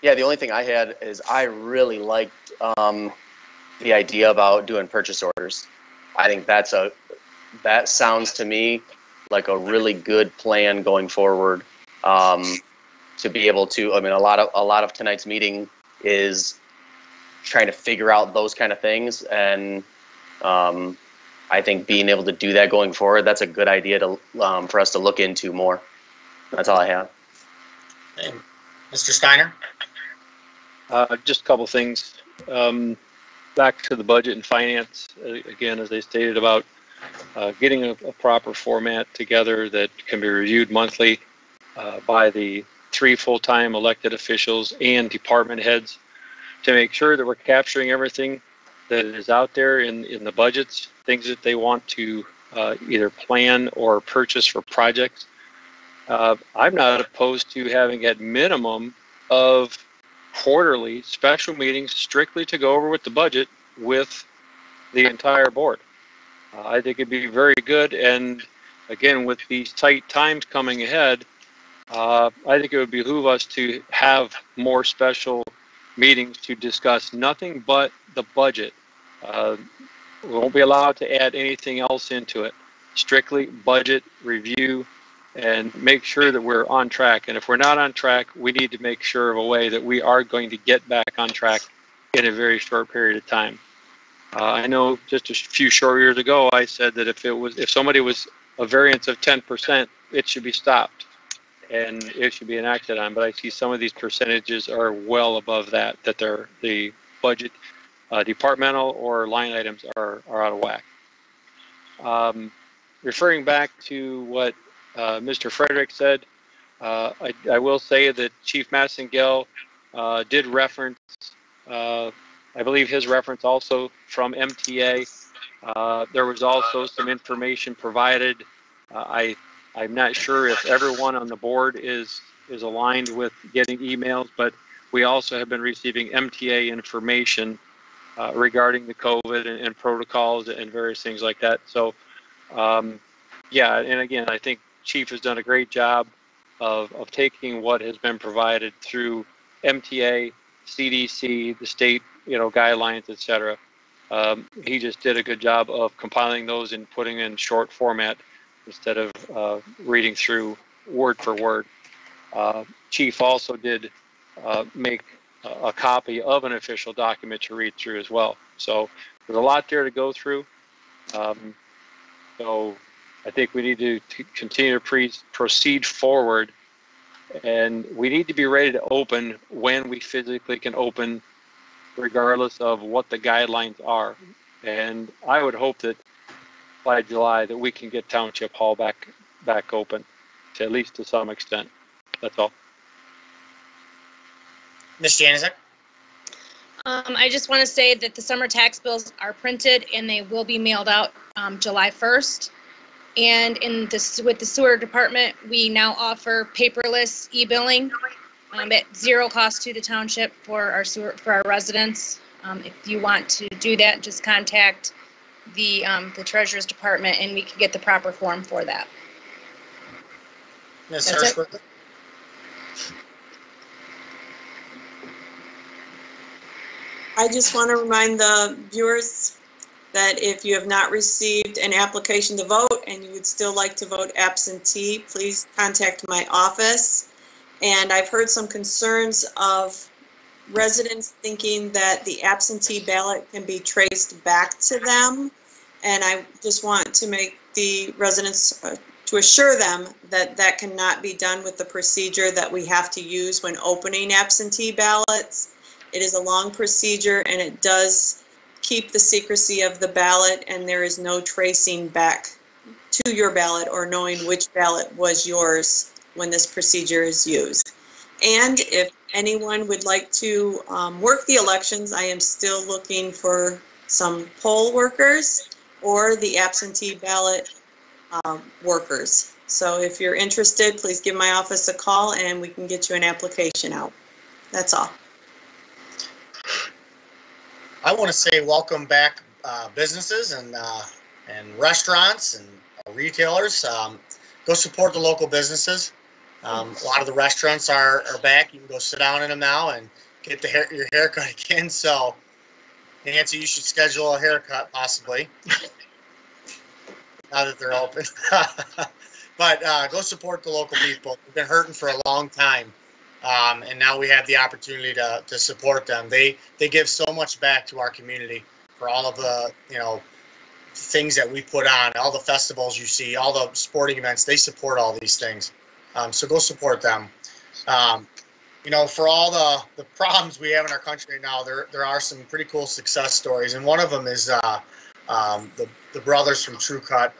Yeah, the only thing I had is I really liked the idea about doing purchase orders. I think that sounds to me like a really good plan going forward. To be able to, I mean, a lot of tonight's meeting is trying to figure out those kind of things, and I think being able to do that going forward, that's a good idea to for us to look into more. That's all I have. Hey, Mr. Steiner? Just a couple things. Back to the budget and finance, again, as they stated about getting a proper format together that can be reviewed monthly by the 3 full-time elected officials and department heads to make sure that we're capturing everything that is out there in the budgets, things that they want to either plan or purchase for projects. I'm not opposed to having at minimum of quarterly special meetings strictly to go over with the budget with the entire board. I think it'd be very good, and again, with these tight times coming ahead, I think it would behoove us to have more special meetings to discuss nothing but the budget. We won't be allowed to add anything else into it. Strictly budget review and make sure that we're on track. And if we're not on track, we need to make sure of a way that we are going to get back on track in a very short period of time. I know just a few short years ago, I said that if somebody was a variance of 10%, it should be stopped and it should be enacted on. But I see some of these percentages are well above that the budget departmental or line items are out of whack. Referring back to what Mr. Frederick said, I will say that Chief Massengale did reference, I believe his reference also from MTA. There was also some information provided. I'm not sure if everyone on the board is aligned with getting emails, but we also have been receiving MTA information regarding the COVID and protocols and various things like that. So, yeah, and again, I think Chief has done a great job of taking what has been provided through MTA, CDC, the state, guidelines, et cetera. He just did a good job of compiling those and putting in short format instead of reading through word for word. Chief also did make a copy of an official document to read through as well. So there's a lot there to go through. So I think we need to continue to proceed forward, and we need to be ready to open when we physically can open, regardless of what the guidelines are. And I would hope that by July that we can get Township Hall back open, to at least to some extent. That's all. Ms. Janusik? I just want to say that the summer tax bills are printed and they will be mailed out July 1st. And with the sewer department, we now offer paperless e-billing at zero cost to the township for our residents. If you want to do that, just contact the treasurer's department and we can get the proper form for that. Ms. Hirschberger? I just want to remind the viewers that if you have not received an application to vote and you would still like to vote absentee, please contact my office. And I've heard some concerns of residents thinking that the absentee ballot can be traced back to them. And I just want to make the residents, to assure them that that cannot be done with the procedure that we have to use when opening absentee ballots. It is a long procedure and it does keep the secrecy of the ballot, and there is no tracing back to your ballot or knowing which ballot was yours when this procedure is used. And if anyone would like to work the elections, I am still looking for some poll workers or the absentee ballot workers. So if you're interested, please give my office a call and we can get you an application out. That's all. I want to say welcome back businesses and restaurants and retailers. Go support the local businesses. A lot of the restaurants are back. You can go sit down in them now and get your haircut again. So, Nancy, you should schedule a haircut possibly now that they're open. But go support the local people. They've been hurting for a long time. And now we have the opportunity to support them. They give so much back to our community for all of the things that we put on, all the festivals you see, all the sporting events. They support all these things, so go support them. For all the problems we have in our country right now, there are some pretty cool success stories, and one of them is the brothers from True Cut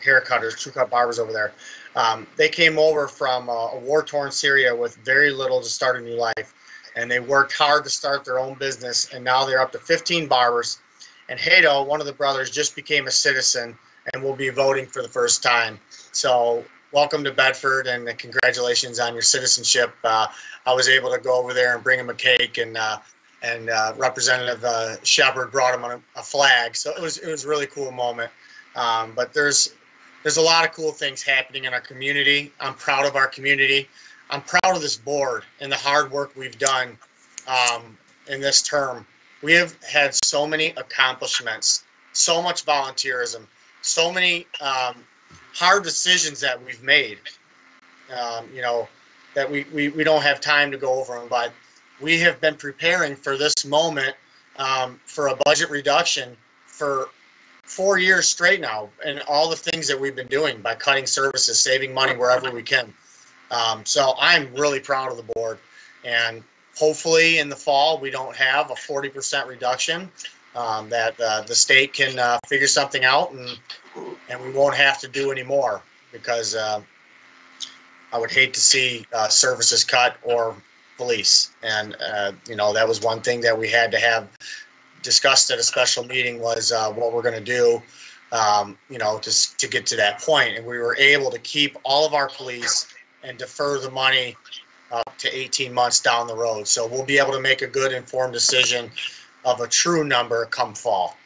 haircutters, True Cut barbers over there. They came over from a war-torn Syria with very little to start a new life, and they worked hard to start their own business, and now they're up to 15 barbers. And Hato, one of the brothers, just became a citizen and will be voting for the first time. So welcome to Bedford and congratulations on your citizenship. I was able to go over there and bring him a cake, and Representative Shepard brought him a flag. So it was a really cool moment. But there's a lot of cool things happening in our community. I'm proud of our community. I'm proud of this board and the hard work we've done in this term. We have had so many accomplishments, so much volunteerism, so many hard decisions that we've made, that we don't have time to go over them, but we have been preparing for this moment for a budget reduction for 4 years straight now, and all the things that we've been doing by cutting services, saving money wherever we can. So I'm really proud of the board, and hopefully in the fall we don't have a 40% reduction, that the state can figure something out, and we won't have to do any more, because I would hate to see services cut or police. And that was one thing that we had to have discussed at a special meeting, was what we're going to do, to get to that point. And we were able to keep all of our police and defer the money up to 18 months down the road. So we'll be able to make a good informed decision of a true number come fall.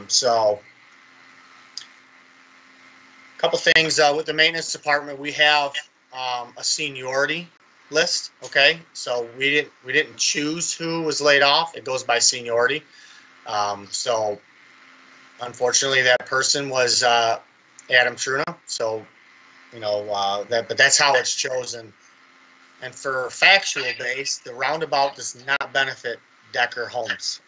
So a couple things with the maintenance department. We have a seniority list. Okay, so we didn't choose who was laid off. It goes by seniority. So unfortunately that person was Adam Truna. So but that's how it's chosen. And for factual base, the roundabout does not benefit Decker Homes,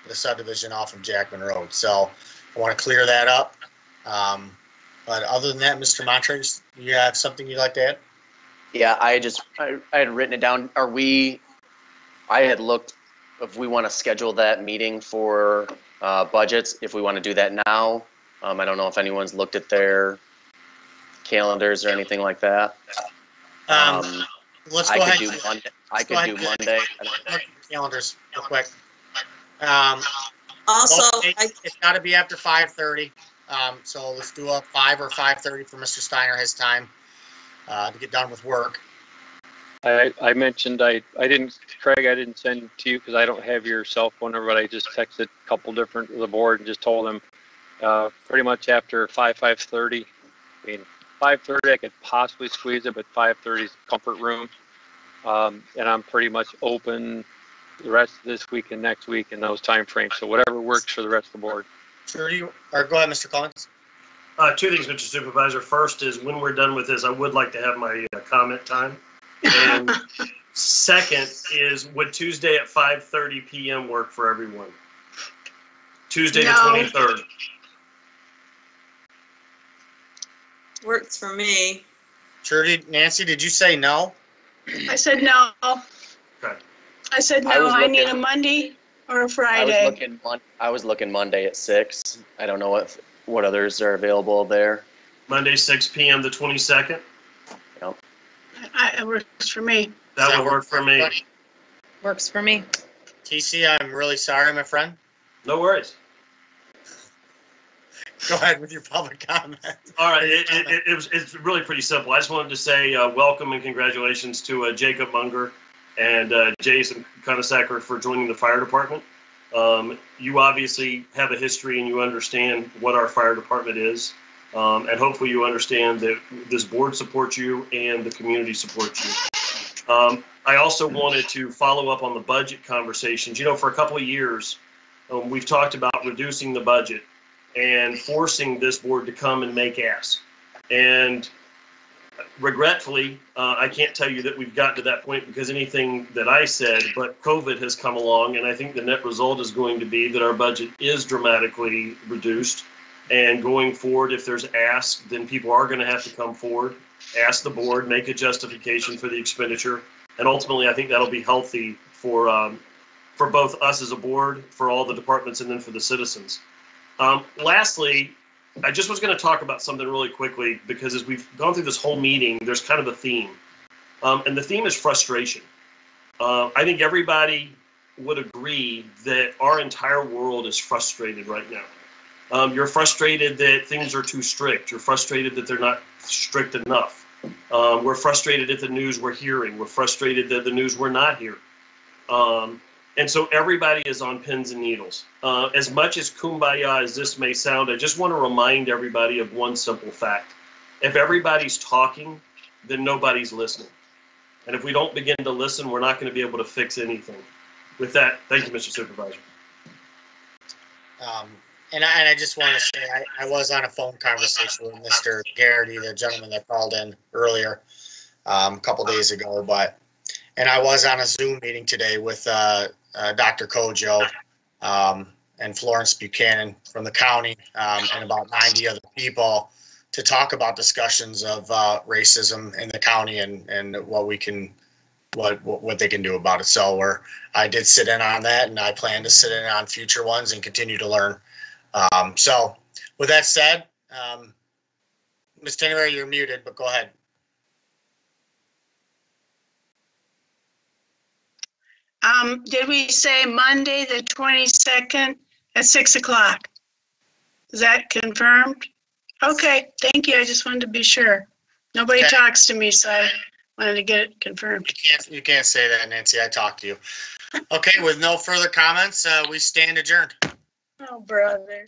the subdivision off of Jackman Road. So I want to clear that up. But other than that, Mr. Montrose, you have something you'd like to add? Yeah, I had written it down. I had looked if we want to schedule that meeting for budgets, if we want to do that now. I don't know if anyone's looked at their calendars or anything like that. Let's go ahead. I could do Monday. Look at the calendars real quick. Also, it's got to be after 5:30. So let's do a 5 or 5:30 for Mr. Steiner, his time to get done with work. I mentioned Craig, I didn't send to you because I don't have your cell phone number, but I just texted a couple different of the board and just told them pretty much after 5:30. I mean, 5:30 I could possibly squeeze it, but 5:30 is comfort room. And I'm pretty much open the rest of this week and next week in those time frames. So whatever works for the rest of the board. Sure. Or go ahead, Mr. Collins. Two things, Mr. Supervisor. First is, when we're done with this, I would like to have my comment time. And second is, would Tuesday at 5:30 p.m. work for everyone? Tuesday the 23rd. Works for me. Sure. Nancy, did you say no? I said no. Okay. I said no. I need a Monday or a Friday. I was looking Monday at 6. I don't know what others are available there. Monday, 6 p.m. the 22nd. Yep. It works for me. That would work for me. Works for me. TC, I'm really sorry, my friend. No worries. Go ahead with your public comment. All right, it's really pretty simple. I just wanted to say welcome and congratulations to Jacob Munger and Jason Conasacker for joining the fire department. You obviously have a history and you understand what our fire department is. And hopefully you understand that this board supports you and the community supports you. I also wanted to follow up on the budget conversations. For a couple of years, we've talked about reducing the budget and forcing this board to come and make asks. And regretfully, I can't tell you that we've gotten to that point because anything that I said, but COVID has come along, and I think the net result is going to be that our budget is dramatically reduced. And going forward, if there's asks, then people are going to have to come forward, ask the board, make a justification for the expenditure. And ultimately, I think that'll be healthy for both us as a board, for all the departments, and then for the citizens. Lastly, I just was going to talk about something really quickly, because as we've gone through this whole meeting, there's kind of a theme. And the theme is frustration. I think everybody would agree that our entire world is frustrated right now. You're frustrated that things are too strict. You're frustrated that they're not strict enough. We're frustrated at the news we're hearing. We're frustrated at the news we're not hearing. And so everybody is on pins and needles. As much as kumbaya as this may sound, I just want to remind everybody of one simple fact. If everybody's talking, then nobody's listening. And if we don't begin to listen, we're not going to be able to fix anything. With that, thank you, Mr. Supervisor. And I just want to say, I was on a phone conversation with Mr. Garrity, the gentleman that called in earlier, a couple days ago, and I was on a Zoom meeting today with Dr. Kojo and Florence Buchanan from the county and about 90 other people to talk about discussions of racism in the county and what they can do about it. So I did sit in on that, and I plan to sit in on future ones and continue to learn. So with that said, Ms. Tinnery, you're muted, but go ahead. Did we say Monday, the 22nd at 6 o'clock? Is that confirmed? Okay, thank you. I just wanted to be sure. Nobody Okay. talks to me, so I wanted to get it confirmed. You can't say that, Nancy. I talked to you. Okay, with no further comments, we stand adjourned. Oh, brother.